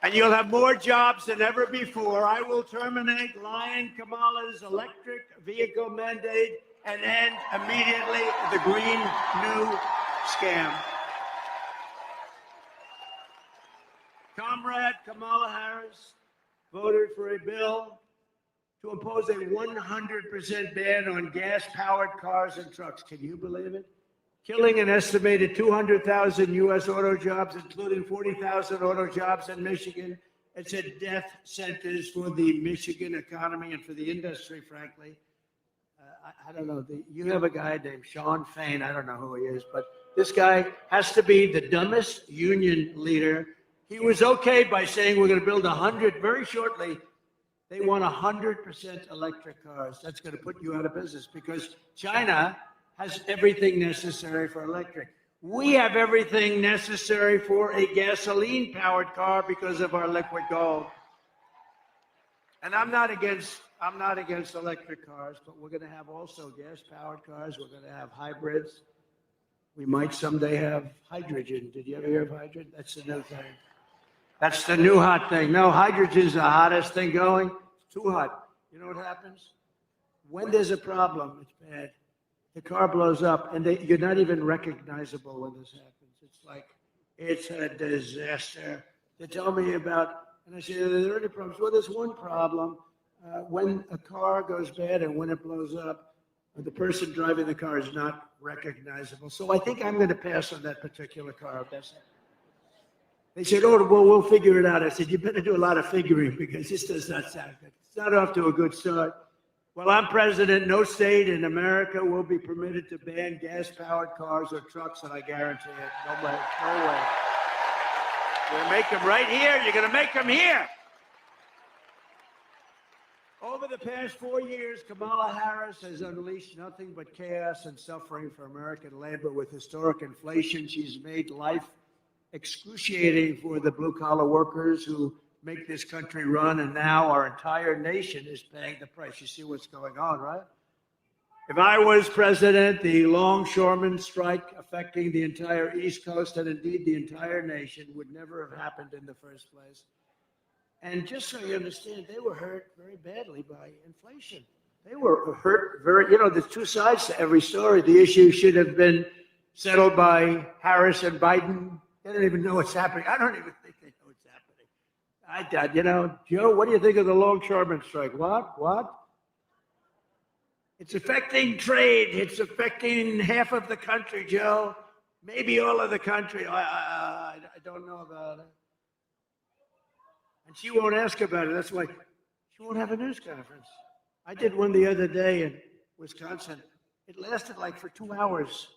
And you'll have more jobs than ever before. I will terminate Lion Kamala's electric vehicle mandate and end immediately the Green New Scam. Comrade Kamala Harris voted for a bill to impose a 100% ban on gas-powered cars and trucks. Can you believe it? Killing an estimated 200,000 U.S. auto jobs, including 40,000 auto jobs in Michigan. It's a death sentence for the Michigan economy and for the industry, frankly. I don't know. You have a guy named Sean Fain. I don't know who he is, but this guy has to be the dumbest union leader. He was okay by saying we're going to build 100 very shortly. They want 100% electric cars. That's going to put you out of business because China has everything necessary for electric. We have everything necessary for a gasoline-powered car because of our liquid gold. And I'm not against electric cars, but we're going to have also gas-powered cars. We're going to have hybrids. We might someday have hydrogen. Did you ever hear of hydrogen? That's the new thing. That's the new hot thing. No, hydrogen's the hottest thing going. It's too hot. You know what happens? When there's a problem, it's bad. The car blows up, and you're not even recognizable when this happens. It's like, it's a disaster. They tell me about, and I say, are there any problems? Well, there's one problem. When a car goes bad and when it blows up, the person driving the car is not recognizable. So I think I'm going to pass on that particular car. They said, oh, well, we'll figure it out. I said, you better do a lot of figuring because this does not sound good. It's not off to a good start. While I'm president, no state in America will be permitted to ban gas-powered cars or trucks, and I guarantee it. No way. No way. You're going to make them right here. You're going to make them here. Over the past 4 years, Kamala Harris has unleashed nothing but chaos and suffering for American labor. With historic inflation, she's made life excruciating for the blue-collar workers who make this country run, and now our entire nation is paying the price. You see what's going on, right? If I was president, the longshoremen strike affecting the entire East Coast and indeed the entire nation would never have happened in the first place. And just so you understand, they were hurt very badly by inflation. They were hurt very, there's two sides to every story. The issue should have been settled by Harris and Biden. They don't even know what's happening. I don't even think they know what's happening. Joe, what do you think of the longshoremen strike? What? It's affecting trade. It's affecting half of the country, Joe. Maybe all of the country. I don't know about it. And she won't ask about it. That's why she won't have a news conference. I did one the other day in Wisconsin. It lasted like for 2 hours.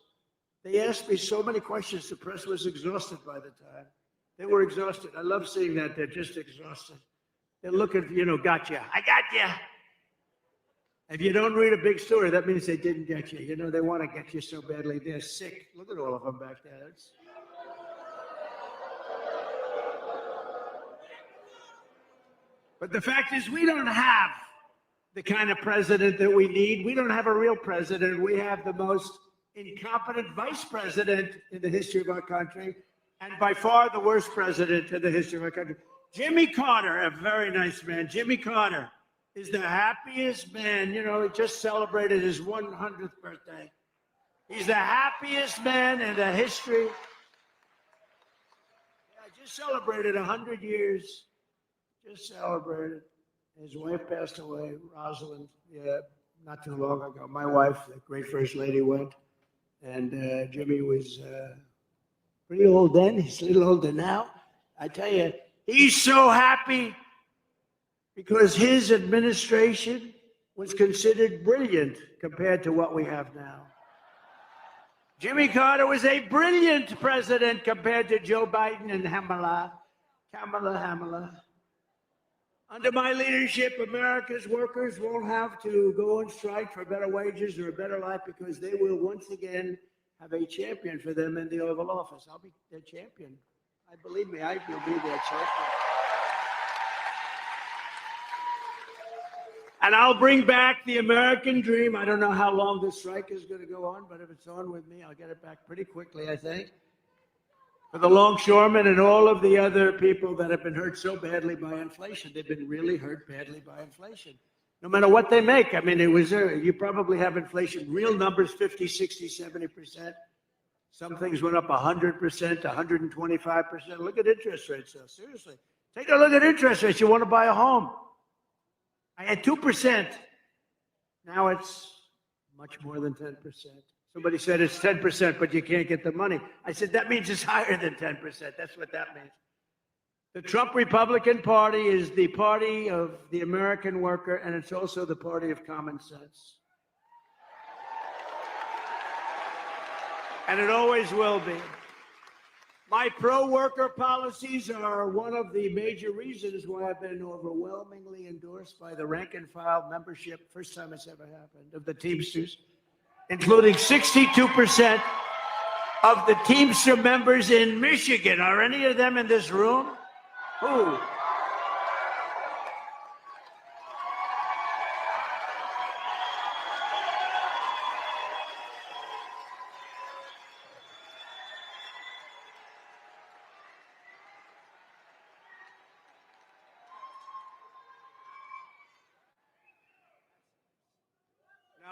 They asked me so many questions, the press was exhausted by the time. They were exhausted. I love seeing that. They're just exhausted. They're looking, gotcha. I got you. If you don't read a big story, that means they didn't get you. They want to get you so badly. They're sick. Look at all of them back there. But the fact is, we don't have the kind of president that we need. We don't have a real president. We have the most incompetent vice president in the history of our country, and by far the worst president in the history of our country. Jimmy Carter, a very nice man. Jimmy Carter is the happiest man. He just celebrated his 100th birthday. He's the happiest man in the history. I just celebrated 100 years. Just celebrated. His wife passed away, Rosalind, not too long ago. My wife, the great first lady, went. And Jimmy was pretty old then. He's a little older now. I tell you, he's so happy because his administration was considered brilliant compared to what we have now. Jimmy Carter was a brilliant president compared to Joe Biden and Kamala. Under my leadership, America's workers won't have to go on strike for better wages or a better life because they will once again have a champion for them in the Oval Office. I'll be their champion. Believe me, I will be their champion. And I'll bring back the American dream. I don't know how long this strike is going to go on, but if it's on with me, I'll get it back pretty quickly, I think. For the longshoremen and all of the other people that have been hurt so badly by inflation. They've been really hurt badly by inflation. No matter what they make. You probably have inflation, real numbers, 50, 60, 70%. Some things went up 100%, 125%. Look at interest rates, though. Seriously. Take a look at interest rates. You want to buy a home. I had 2%. Now it's much more than 10%. Somebody said it's 10%, but you can't get the money. I said, that means it's higher than 10%. That's what that means. The Trump Republican Party is the party of the American worker, and it's also the party of common sense. And it always will be. My pro-worker policies are one of the major reasons why I've been overwhelmingly endorsed by the rank and file membership, first time it's ever happened, of the Teamsters, including 62% of the Teamster members in Michigan. Are any of them in this room? Who? No,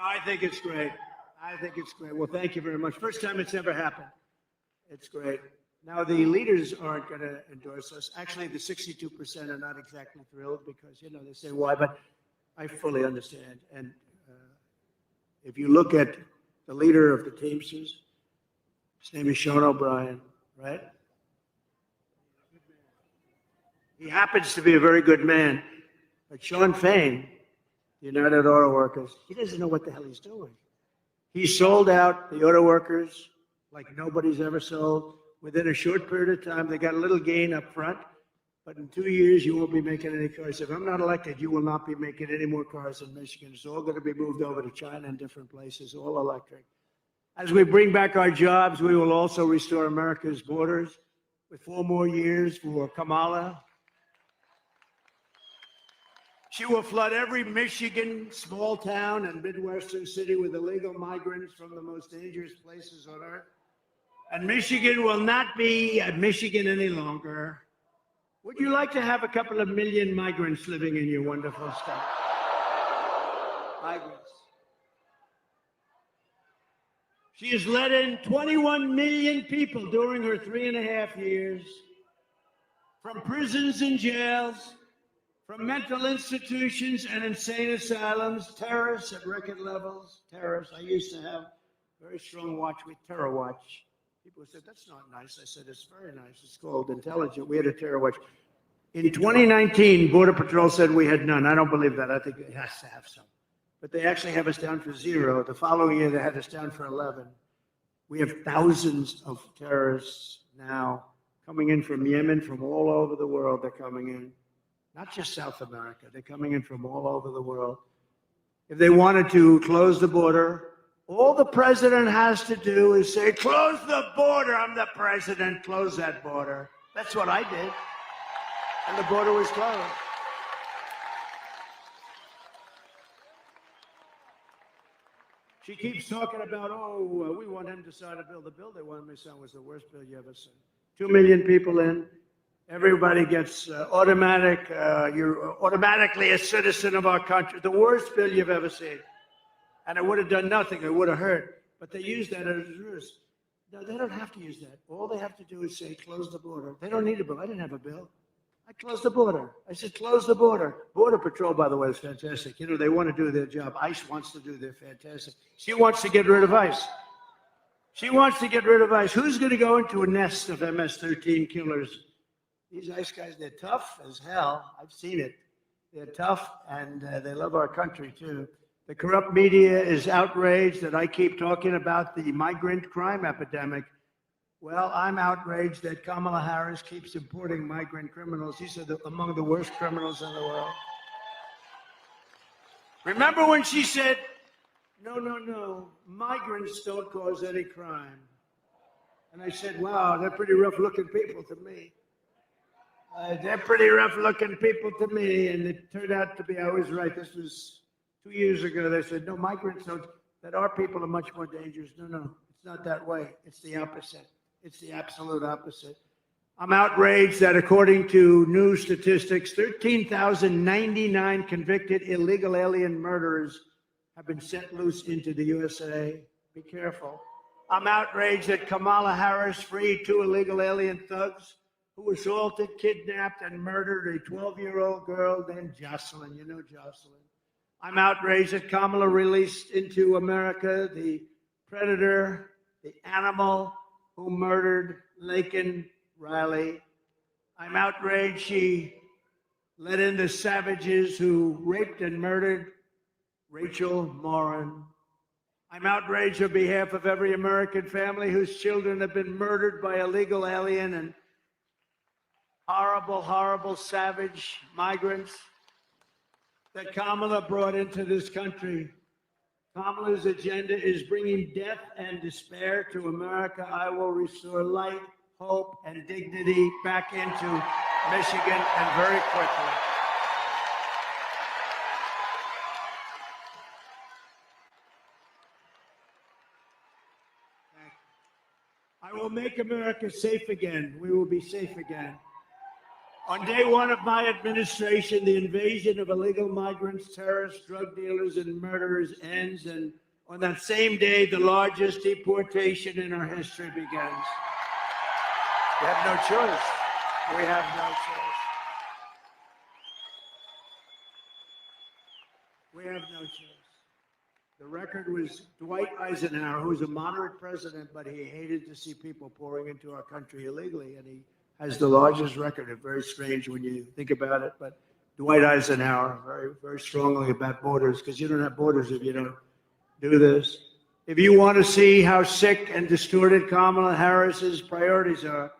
I think it's great. I think it's great. Well, thank you very much. First time it's ever happened. It's great. Now, the leaders aren't going to endorse us. Actually, the 62% are not exactly thrilled because, you know, they say why, but I fully understand. And if you look at the leader of the Teamsters, his name is Sean O'Brien, right? He happens to be a very good man. But Sean Fain, the United Auto Workers, he doesn't know what the hell he's doing. He sold out the auto workers like nobody's ever sold. Within a short period of time, they got a little gain up front, but in 2 years, you won't be making any cars. If I'm not elected, you will not be making any more cars in Michigan. It's all going to be moved over to China and different places, all electric. As we bring back our jobs, we will also restore America's borders with 4 more years for Kamala. She will flood every Michigan small town and Midwestern city with illegal migrants from the most dangerous places on earth. And Michigan will not be Michigan any longer. Would you like to have a couple of million migrants living in your wonderful state? Migrants. She has let in 21 million people during her 3.5 years from prisons and jails, from mental institutions and insane asylums, terrorists at record levels. Terrorists. I used to have a very strong watch with Terror Watch. People said, that's not nice. I said, it's very nice. It's called Intelligent. We had a Terror Watch. In 2019, Border Patrol said we had none. I don't believe that. I think it has to have some. But they actually have us down for 0. The following year, they had us down for 11. We have thousands of terrorists now coming in from Yemen, from all over the world. They're coming in. Not just South America. They're coming in from all over the world. If they wanted to close the border, all the president has to do is say, close the border. I'm the president. Close that border. That's what I did. And the border was closed. She keeps talking about, we want him to sign a bill. The bill they wanted me to sign was the worst bill you ever seen. 2 million people in. Everybody gets you're automatically a citizen of our country. The worst bill you've ever seen. And it would have done nothing. It would have hurt. But they use that as a ruse. No, they don't have to use that. All they have to do is say, close the border. They don't need a bill. I didn't have a bill. I closed the border. I said, close the border. Border Patrol, by the way, is fantastic. You know, they want to do their job. ICE wants to do their fantastic. She wants to get rid of ICE. She wants to get rid of ICE. Who's going to go into a nest of MS-13 killers? These ICE guys, they're tough as hell. I've seen it. They're tough, and they love our country, too. The corrupt media is outraged that I keep talking about the migrant crime epidemic. Well, I'm outraged that Kamala Harris keeps importing migrant criminals. These are among the worst criminals in the world. Remember when she said, no, migrants don't cause any crime. And I said, wow, they're pretty rough-looking people to me. They're pretty rough-looking people to me. And it turned out to be, I was right. This was 2 years ago. They said, no, migrants don't, that our people are much more dangerous. No, it's not that way. It's the opposite. It's the absolute opposite. I'm outraged that according to new statistics, 13,099 convicted illegal alien murderers have been sent loose into the USA. Be careful. I'm outraged that Kamala Harris freed 2 illegal alien thugs who assaulted, kidnapped, and murdered a 12-year-old girl named Jocelyn. You know Jocelyn. I'm outraged that Kamala released into America the predator, the animal who murdered Laken Riley. I'm outraged she let in the savages who raped and murdered Rachel Morin. I'm outraged on behalf of every American family whose children have been murdered by illegal alien and horrible, horrible, savage migrants that Kamala brought into this country. Kamala's agenda is bringing death and despair to America. I will restore light, hope, and dignity back into Michigan, and very quickly. I will make America safe again. We will be safe again. On day one of my administration, the invasion of illegal migrants, terrorists, drug dealers, and murderers ends, and on that same day, the largest deportation in our history begins. We have no choice. We have no choice. We have no choice. The record was Dwight Eisenhower, who was a moderate president, but he hated to see people pouring into our country illegally, and he has the largest record. It's very strange when you think about it, but Dwight Eisenhower, very, very strongly about borders, because you don't have borders if you don't do this. If you want to see how sick and distorted Kamala Harris's priorities are,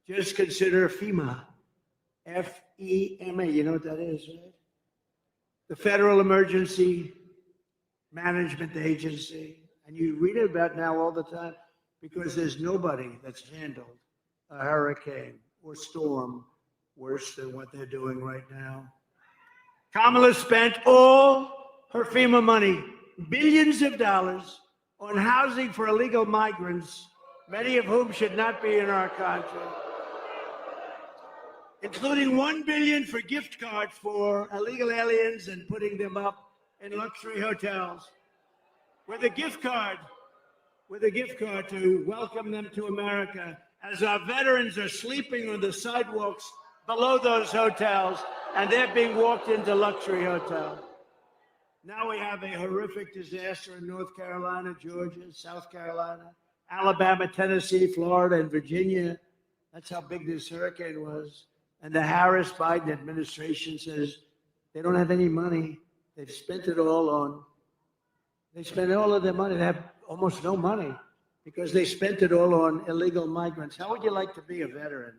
just consider FEMA, F-E-M-A. You know what that is, right? The Federal Emergency Management Agency. And you read about it now all the time because there's nobody that's handled a hurricane or storm worse than what they're doing right now. Kamala spent all her FEMA money, billions of dollars, on housing for illegal migrants, many of whom should not be in our country, including $1 billion for gift cards for illegal aliens and putting them up in luxury hotels with a gift card to welcome them to America, as our veterans are sleeping on the sidewalks below those hotels and they're being walked into luxury hotels. Now we have a horrific disaster in North Carolina, Georgia, South Carolina, Alabama, Tennessee, Florida, and Virginia. That's how big this hurricane was. And the Harris-Biden administration says they don't have any money. They've spent it all on, they spent all of their money. They have almost no money because they spent it all on illegal migrants. How would you like to be a veteran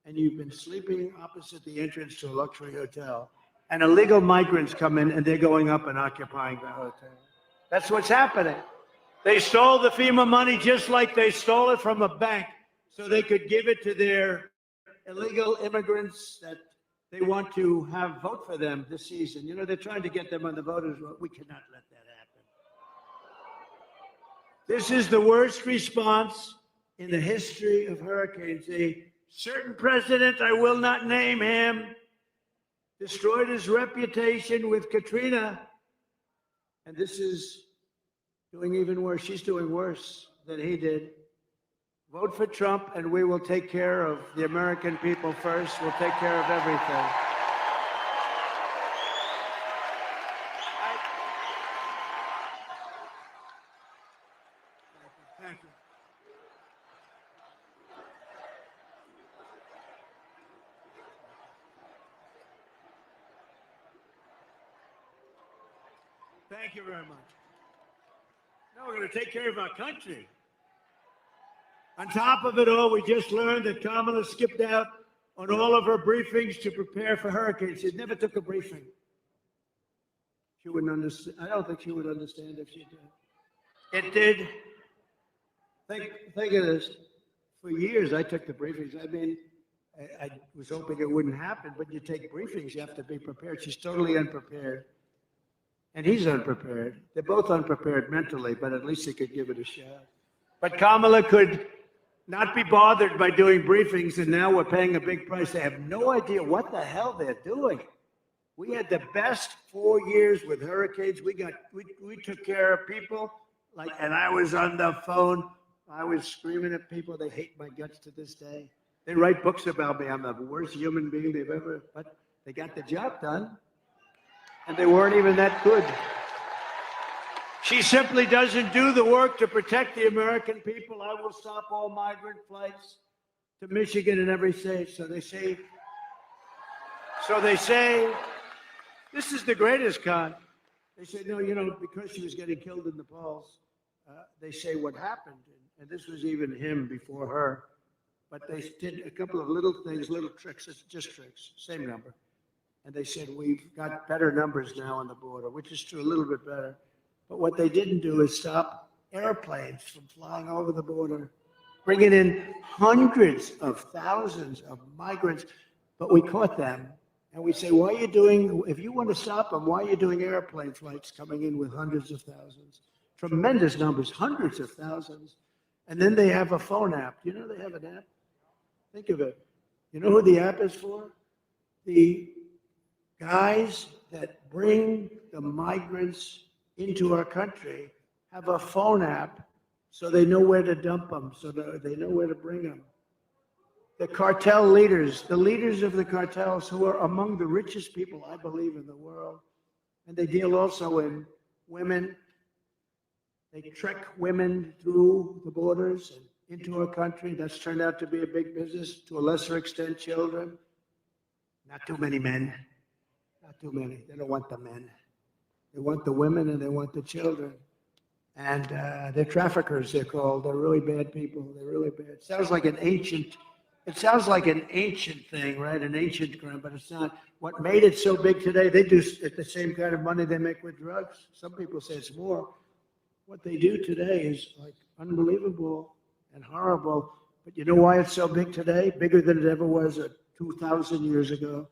and you've been sleeping opposite the entrance to a luxury hotel and illegal migrants come in and they're going up and occupying the hotel? That's what's happening. They stole the FEMA money just like they stole it from a bank so they could give it to their illegal immigrants that they want to have vote for them this season. You know, they're trying to get them on the voters roll. We cannot let that happen. This is the worst response in the history of hurricanes. A certain president, I will not name him, destroyed his reputation with Katrina. And this is doing even worse. She's doing worse than he did. Vote for Trump, and we will take care of the American people first. We'll take care of everything. Thank you. Thank you very much. Now we're going to take care of our country. On top of it all, we just learned that Kamala skipped out on all of her briefings to prepare for hurricanes. She never took a briefing. She wouldn't understand. I don't think she would understand if she did. It did. Think of this. For years, I took the briefings. I mean, I was hoping it wouldn't happen, but you take briefings, you have to be prepared. She's totally unprepared. And he's unprepared. They're both unprepared mentally, but at least they could give it a shot. But Kamala could not be bothered by doing briefings, and now we're paying a big price. They have no idea what the hell they're doing. We had the best 4 years with hurricanes. We took care of people, and I was on the phone. I was screaming at people. They hate my guts to this day. They write books about me. I'm the worst human being they've ever, but they got the job done, and they weren't even that good. She simply doesn't do the work to protect the American people. I will stop all migrant flights to Michigan and every state. So they say, this is the greatest con. They say, no, because she was getting killed in the polls, they say what happened, and this was even him before her, but they did a couple of little things, little tricks, it's just tricks, same number. And they said, we've got better numbers now on the border, which is true, a little bit better. But what they didn't do is stop airplanes from flying over the border, bringing in hundreds of thousands of migrants. But we caught them, and we say, why are you doing, if you want to stop them, why are you doing airplane flights coming in with hundreds of thousands? Tremendous numbers, hundreds of thousands. And then they have a phone app. You know they have an app? Think of it. You know who the app is for? The guys that bring the migrants into our country have a phone app so they know where to dump them, so that they know where to bring them. The cartel leaders, the leaders of the cartels who are among the richest people, I believe, in the world, and they deal also in women. They trek women through the borders and into our country. That's turned out to be a big business, to a lesser extent, children. Not too many men. Not too many. They don't want the men. They want the women and they want the children. And they're traffickers, they're called. They're really bad people. They're really bad. It sounds like an ancient thing, right? An ancient crime, but it's not. What made it so big today, they do the same kind of money they make with drugs. Some people say it's more. What they do today is like unbelievable and horrible. But you know why it's so big today? Bigger than it ever was 2,000 years ago.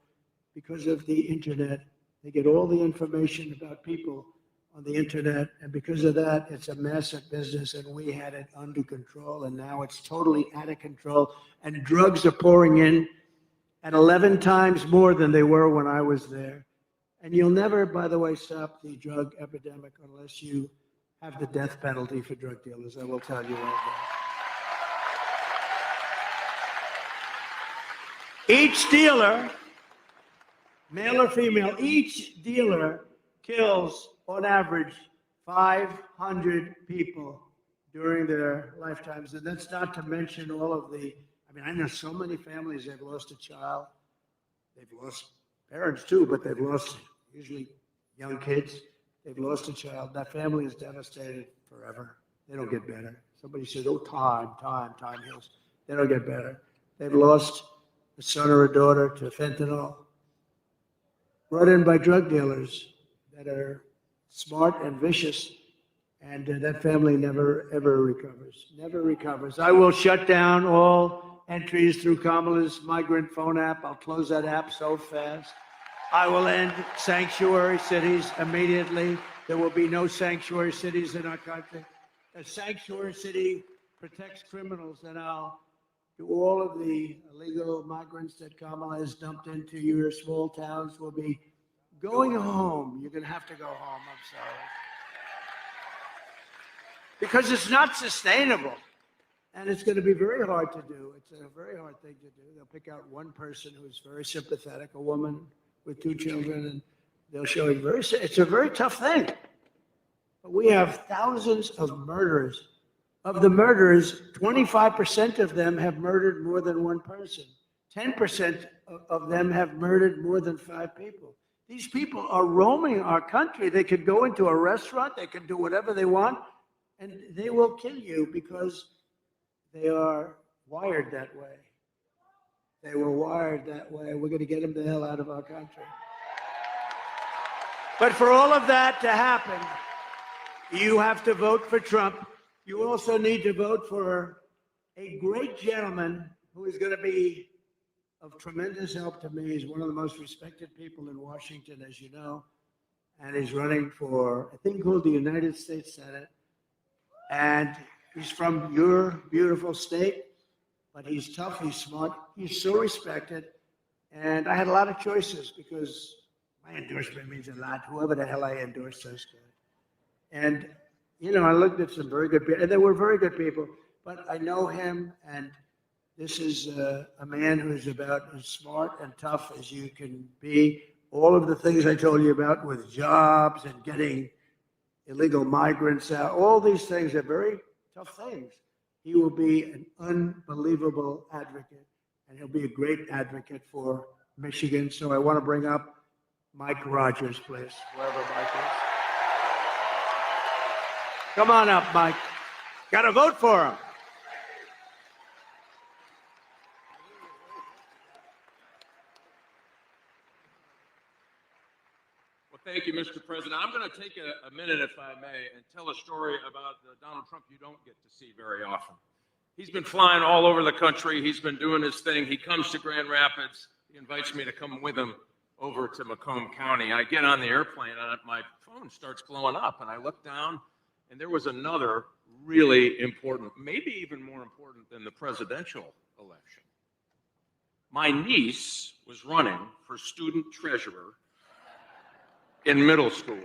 Because of the internet. They get all the information about people on the internet. And because of that, it's a massive business. And we had it under control. And now it's totally out of control. And drugs are pouring in at 11 times more than they were when I was there. And you'll never, by the way, stop the drug epidemic unless you have the death penalty for drug dealers. I will tell you all that. Each dealer, male or female, each dealer kills, on average, 500 people during their lifetimes. And that's not to mention all of the, I know so many families, they've lost a child. They've lost parents too, but they've lost usually young kids. They've lost a child. That family is devastated forever. They don't get better. Somebody says, oh, time heals. They don't get better. They've lost a son or a daughter to fentanyl, brought in by drug dealers that are smart and vicious, and that family never, ever recovers. Never recovers. I will shut down all entries through Kamala's migrant phone app. I'll close that app so fast. I will end sanctuary cities immediately. There will be no sanctuary cities in our country. A sanctuary city protects criminals, and I'll do all of the illegal migrants that Kamala has dumped into your small towns will be going home. You're going to have to go home. I'm sorry. Because it's not sustainable. And it's going to be very hard to do. It's a very hard thing to do. They'll pick out one person who's very sympathetic, a woman with 2 children, and they'll show you it's a very tough thing. But we have thousands of murderers. Of the murderers, 25% of them have murdered more than one person. 10% of them have murdered more than 5 people. These people are roaming our country. They could go into a restaurant, they can do whatever they want, and they will kill you because they are wired that way. They were wired that way. We're going to get them the hell out of our country. But for all of that to happen, you have to vote for Trump. You also need to vote for a great gentleman who is going to be of tremendous help to me. He's one of the most respected people in Washington, as you know, and he's running for a thing called the United States Senate. And he's from your beautiful state, but he's tough, he's smart, he's so respected. And I had a lot of choices because my endorsement means a lot. Whoever the hell I endorse is good. And, I looked at some very good people, and they were very good people, but I know him, and this is a man who's about as smart and tough as you can be. All of the things I told you about with jobs and getting illegal migrants out, all these things are very tough things. He will be an unbelievable advocate, and he'll be a great advocate for Michigan. So I want to bring up Mike Rogers, please, wherever Mike is. Come on up, Mike. Got to vote for him. Well, thank you, Mr. President. I'm going to take a minute, if I may, and tell a story about Donald Trump you don't get to see very often. He's been flying all over the country. He's been doing his thing. He comes to Grand Rapids. He invites me to come with him over to Macomb County. I get on the airplane and my phone starts blowing up, and I look down, and there was another really important, maybe even more important than the presidential election. My niece was running for student treasurer in middle school,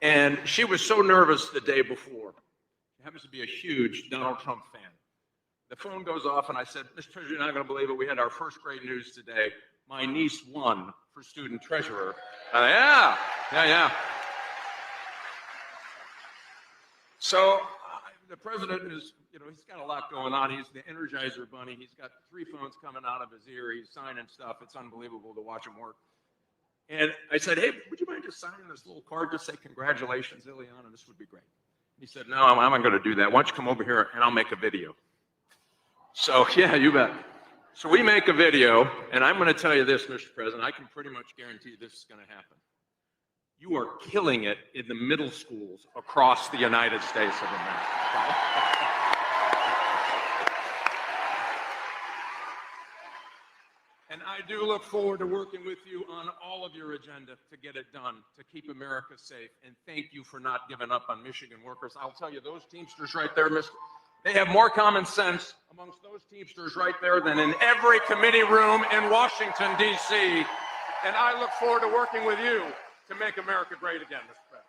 and she was so nervous the day before. She happens to be a huge Donald Trump fan. The phone goes off, and I said, Mr. Treasurer, you're not going to believe it. We had our first great news today. My niece won for student treasurer. Yeah. So the president is, he's got a lot going on. He's the Energizer Bunny. He's got 3 phones coming out of his ear. He's signing stuff. It's unbelievable to watch him work. And I said, hey, would you mind just signing this little card? Just say, congratulations, Ileana. This would be great. He said, no, I'm not going to do that. Why don't you come over here and I'll make a video. So, yeah, you bet. So we make a video, and I'm going to tell you this, Mr. President. I can pretty much guarantee this is going to happen. You are killing it in the middle schools across the United States of America. And I do look forward to working with you on all of your agenda to get it done, to keep America safe. And thank you for not giving up on Michigan workers. I'll tell you, those Teamsters right there, they have more common sense amongst those Teamsters right there than in every committee room in Washington, D.C. And I look forward to working with you to make America great again, Mr. President.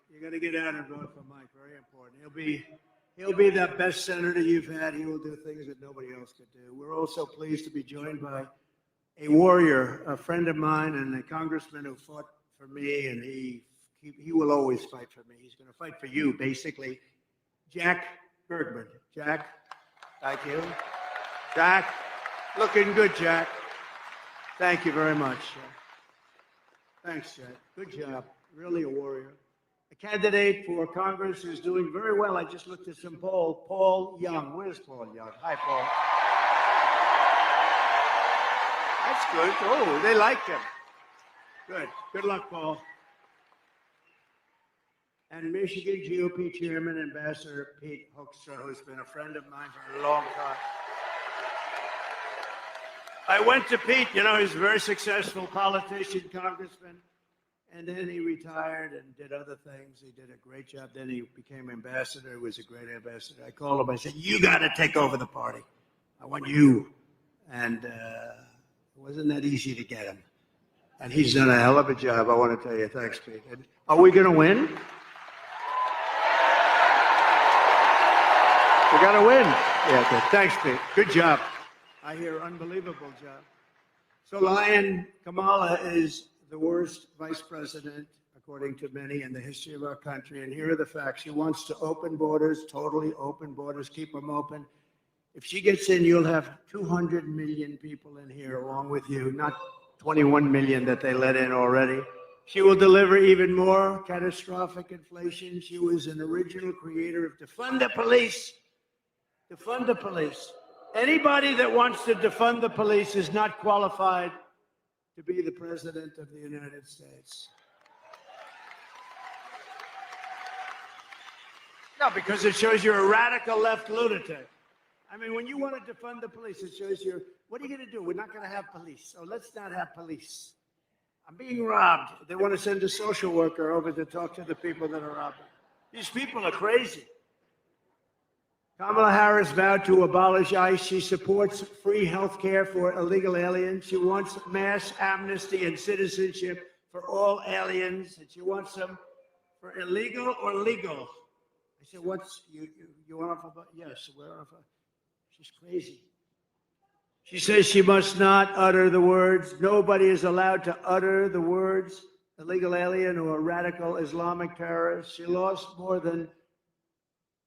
You got to get out and vote for Mike. Very important. He'll be the best senator you've had. He will do things that nobody else could do. We're also pleased to be joined by a warrior, a friend of mine, and a congressman who fought for me, and he will always fight for me. He's going to fight for you, basically. Jack Bergman. Jack, thank you. Jack, looking good, Jack. Thank you very much. Thanks, Jack. Good job. Really a warrior. A candidate for Congress who's doing very well. I just looked at some poll. Paul Young. Where's Paul Young? Hi, Paul. That's good. Oh, they liked him. Good. Good luck, Paul. And Michigan GOP Chairman, Ambassador Pete Hoekstra, who's been a friend of mine for a long time. I went to Pete, he's a very successful politician, congressman. And then he retired and did other things. He did a great job. Then he became ambassador. He was a great ambassador. I called him. I said, you got to take over the party. I want you. And it wasn't that easy to get him. And he's done a hell of a job. I want to tell you. Thanks, Pete. And are we going to win? We got to win. Yeah, good. Thanks, Pete. Good job. I hear unbelievable job. So Lion Kamala is the worst vice president, according to many, in the history of our country. And here are the facts. She wants to open borders, totally open borders, keep them open. If she gets in, you'll have 200 million people in here along with you, not 21 million that they let in already. She will deliver even more catastrophic inflation. She was an original creator of defund the police. Defund the police. Anybody that wants to defund the police is not qualified to be the president of the United States. No, because it shows you're a radical left lunatic. I mean, when you want to defund the police, it shows what are you going to do? We're not going to have police, so let's not have police. I'm being robbed. They want to send a social worker over to talk to the people that are robbing. These people are crazy. Kamala Harris vowed to abolish ICE. She supports free health care for illegal aliens. She wants mass amnesty and citizenship for all aliens. And she wants them for illegal or legal. I said, you want to, yes, we're on. She's crazy. She says she must not utter the words. Nobody is allowed to utter the words illegal alien or radical Islamic terrorist. She lost more than,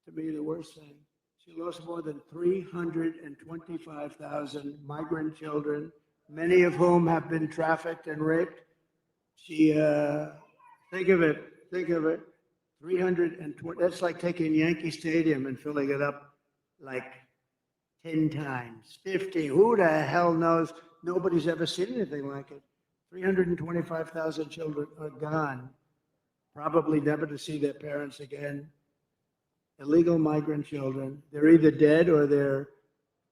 to me, the worst thing. She lost more than 325,000 migrant children many of whom have been trafficked and raped. She, think of it, 320, that's like taking Yankee Stadium and filling it up like 10 times, 50. Who the hell knows? Nobody's ever seen anything like it. 325,000 children are gone, probably never to see their parents again. Illegal migrant children. They're either dead or they're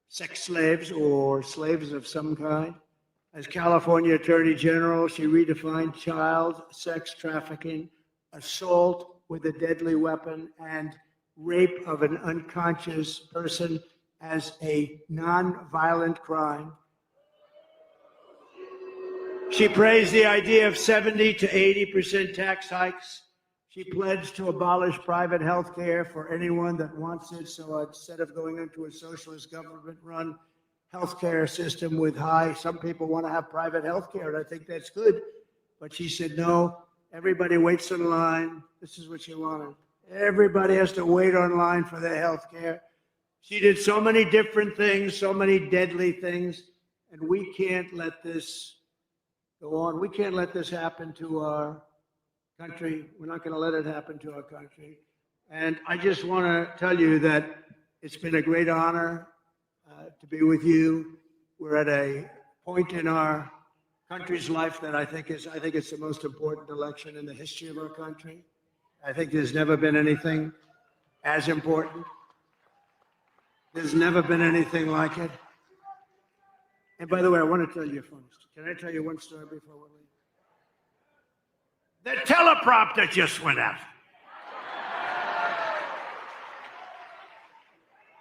sex slaves or slaves of some kind. As California Attorney General, she redefined child sex trafficking, assault with a deadly weapon, and rape of an unconscious person as a non-violent crime. She praised the idea of 70 to 80% tax hikes. She pledged to abolish private health care for anyone that wants it. So instead of going into a socialist government-run healthcare system with some people want to have private healthcare, and I think that's good. But she said, no, everybody waits in line. This is what she wanted. Everybody has to wait online for their healthcare. She did so many different things, so many deadly things, and we can't let this go on. We can't let this happen to our country. We're not going to let it happen to our country. And I just want to tell you that it's been a great honor to be with you. We're at a point in our country's life that I think it's the most important election in the history of our country. I think there's never been anything as important. There's never been anything like it. And by the way, I want to tell you a funny story. Can I tell you one story before we leave? The teleprompter just went out.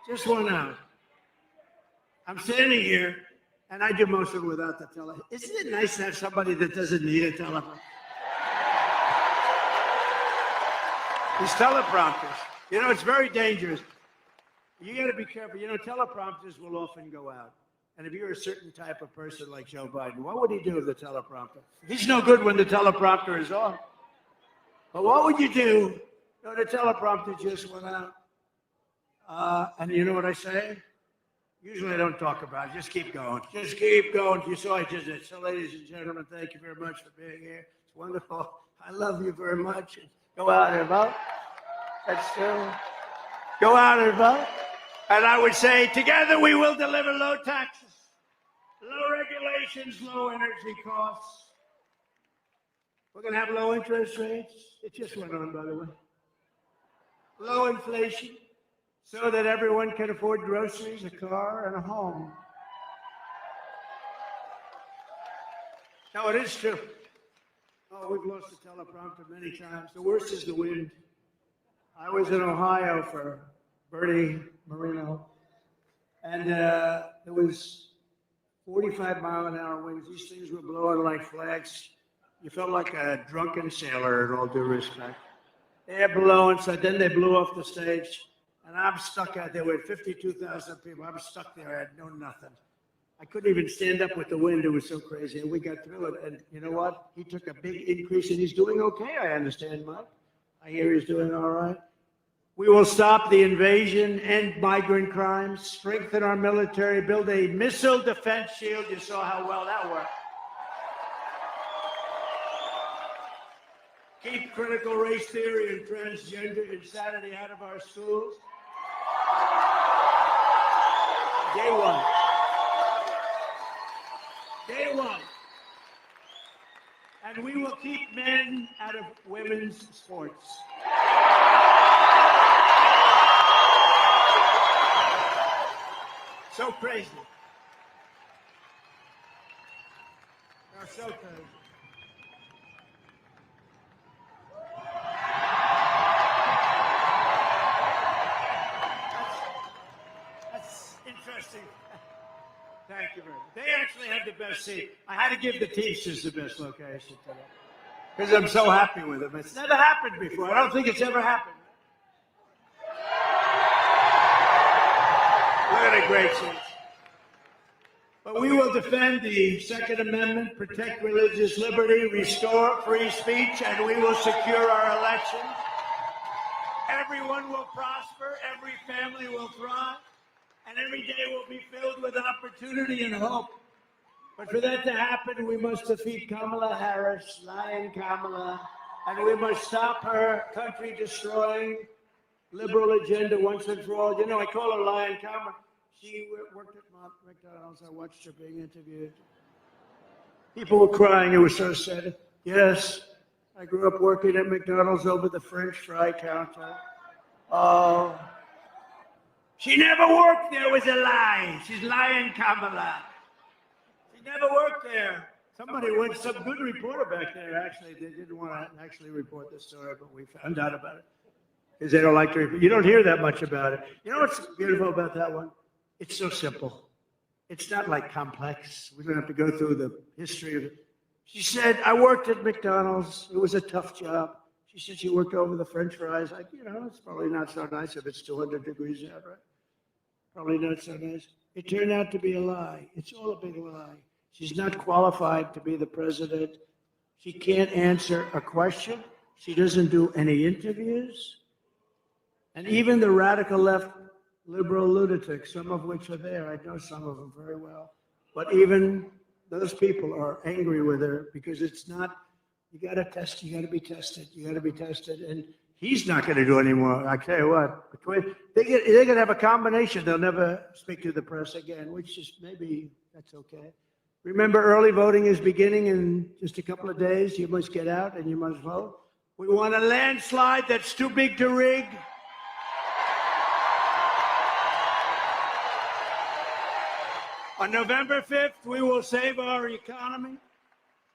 Just went out. I'm standing here, and I do most of it without the teleprompter. Isn't it nice to have somebody that doesn't need a teleprompter? These teleprompters, it's very dangerous. You got to be careful. Teleprompters will often go out. And if you're a certain type of person like Joe Biden, what would he do with the teleprompter? He's no good when the teleprompter is on. But what would you do? The teleprompter just went out. And you know what I say? Usually I don't talk about it. Just keep going. Just keep going. You saw I just did. So, ladies and gentlemen, thank you very much for being here. It's wonderful. I love you very much. Go out and vote. That's true. Go out and vote. And I would say, together we will deliver low taxes, low regulations, low energy costs. We're going to have low interest rates. It just went on, by the way. Low inflation, so that everyone can afford groceries, a car, and a home. No, it is true. Oh, we've lost the teleprompter many times. The worst is the wind. I was in Ohio for Bernie Moreno, and there was 45-mile-an-hour winds. These things were blowing like flags. You felt like a drunken sailor, in all due respect. They're blowing, so then they blew off the stage, and I'm stuck out there with 52,000 people. I'm stuck there. I had no nothing. I couldn't even stand up with the wind. It was so crazy, and we got through it. And you know what? He took a big increase, and he's doing okay, I understand, Mike. I hear he's doing all right. We will stop the invasion, end migrant crimes, strengthen our military, build a missile defense shield. You saw how well that worked. Keep critical race theory and transgender insanity out of our schools. Day one. Day one. And we will keep men out of women's sports. So crazy. They're so crazy. That's interesting. Thank you very much. They actually had the best seat. I had to give the Teamsters the best location today because I'm so happy with them. It's never happened before. I don't think it's ever happened. Look at the great seats. But we will defend the Second Amendment, protect religious liberty, restore free speech, and we will secure our elections. Everyone will prosper, every family will thrive, and every day will be filled with opportunity and hope. But for that to happen, we must defeat Kamala Harris, Lion Kamala, and we must stop her country-destroying liberal agenda once and for all. You know, I call her Lion Kamala. She worked at McDonald's. I watched her being interviewed. People were crying. It was so sad. Yes, I grew up working at McDonald's over the French fry counter. Oh, she never worked there. It was a lie. She's Lion Kamala. She never worked there. Somebody went, some good reporter back there, actually, they didn't want to actually report the story, but we found out about it. Because they don't like to report. You don't hear that much about it. You know what's beautiful about that one? It's so simple. It's not like complex. We don't have to go through the history of it. She said, I worked at McDonald's. It was a tough job. She said she worked over the French fries. Like, you know, it's probably not so nice if it's 200 degrees out, right? Probably not so nice. It turned out to be a lie. It's all a big lie. She's not qualified to be the president. She can't answer a question. She doesn't do any interviews. And even the radical left liberal lunatics, some of which are there, I know some of them very well, but even those people are angry with her because it's not, you got to test, you got to be tested, you got to be tested. And he's not going to do anymore. I tell you what, they're going to have a combination. They'll never speak to the press again, which is maybe that's okay. Remember, early voting is beginning in just a couple of days. You must get out and you must vote. We want a landslide that's too big to rig. On November 5th, we will save our economy.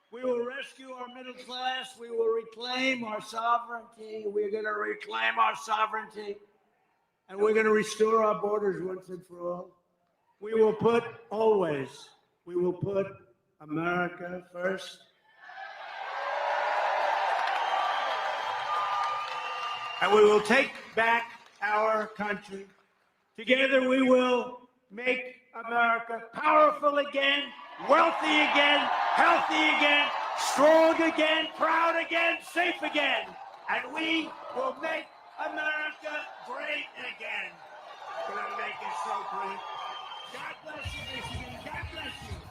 We will rescue our middle class. We will reclaim our sovereignty. We're going to reclaim our sovereignty. And we're going to restore our borders once and for all. We will put America first. And we will take back our country. Together we will make America powerful again, wealthy again, healthy again, strong again, proud again, safe again. And we will make America great again. We're going to make it so great. God bless you, Michigan. God bless you.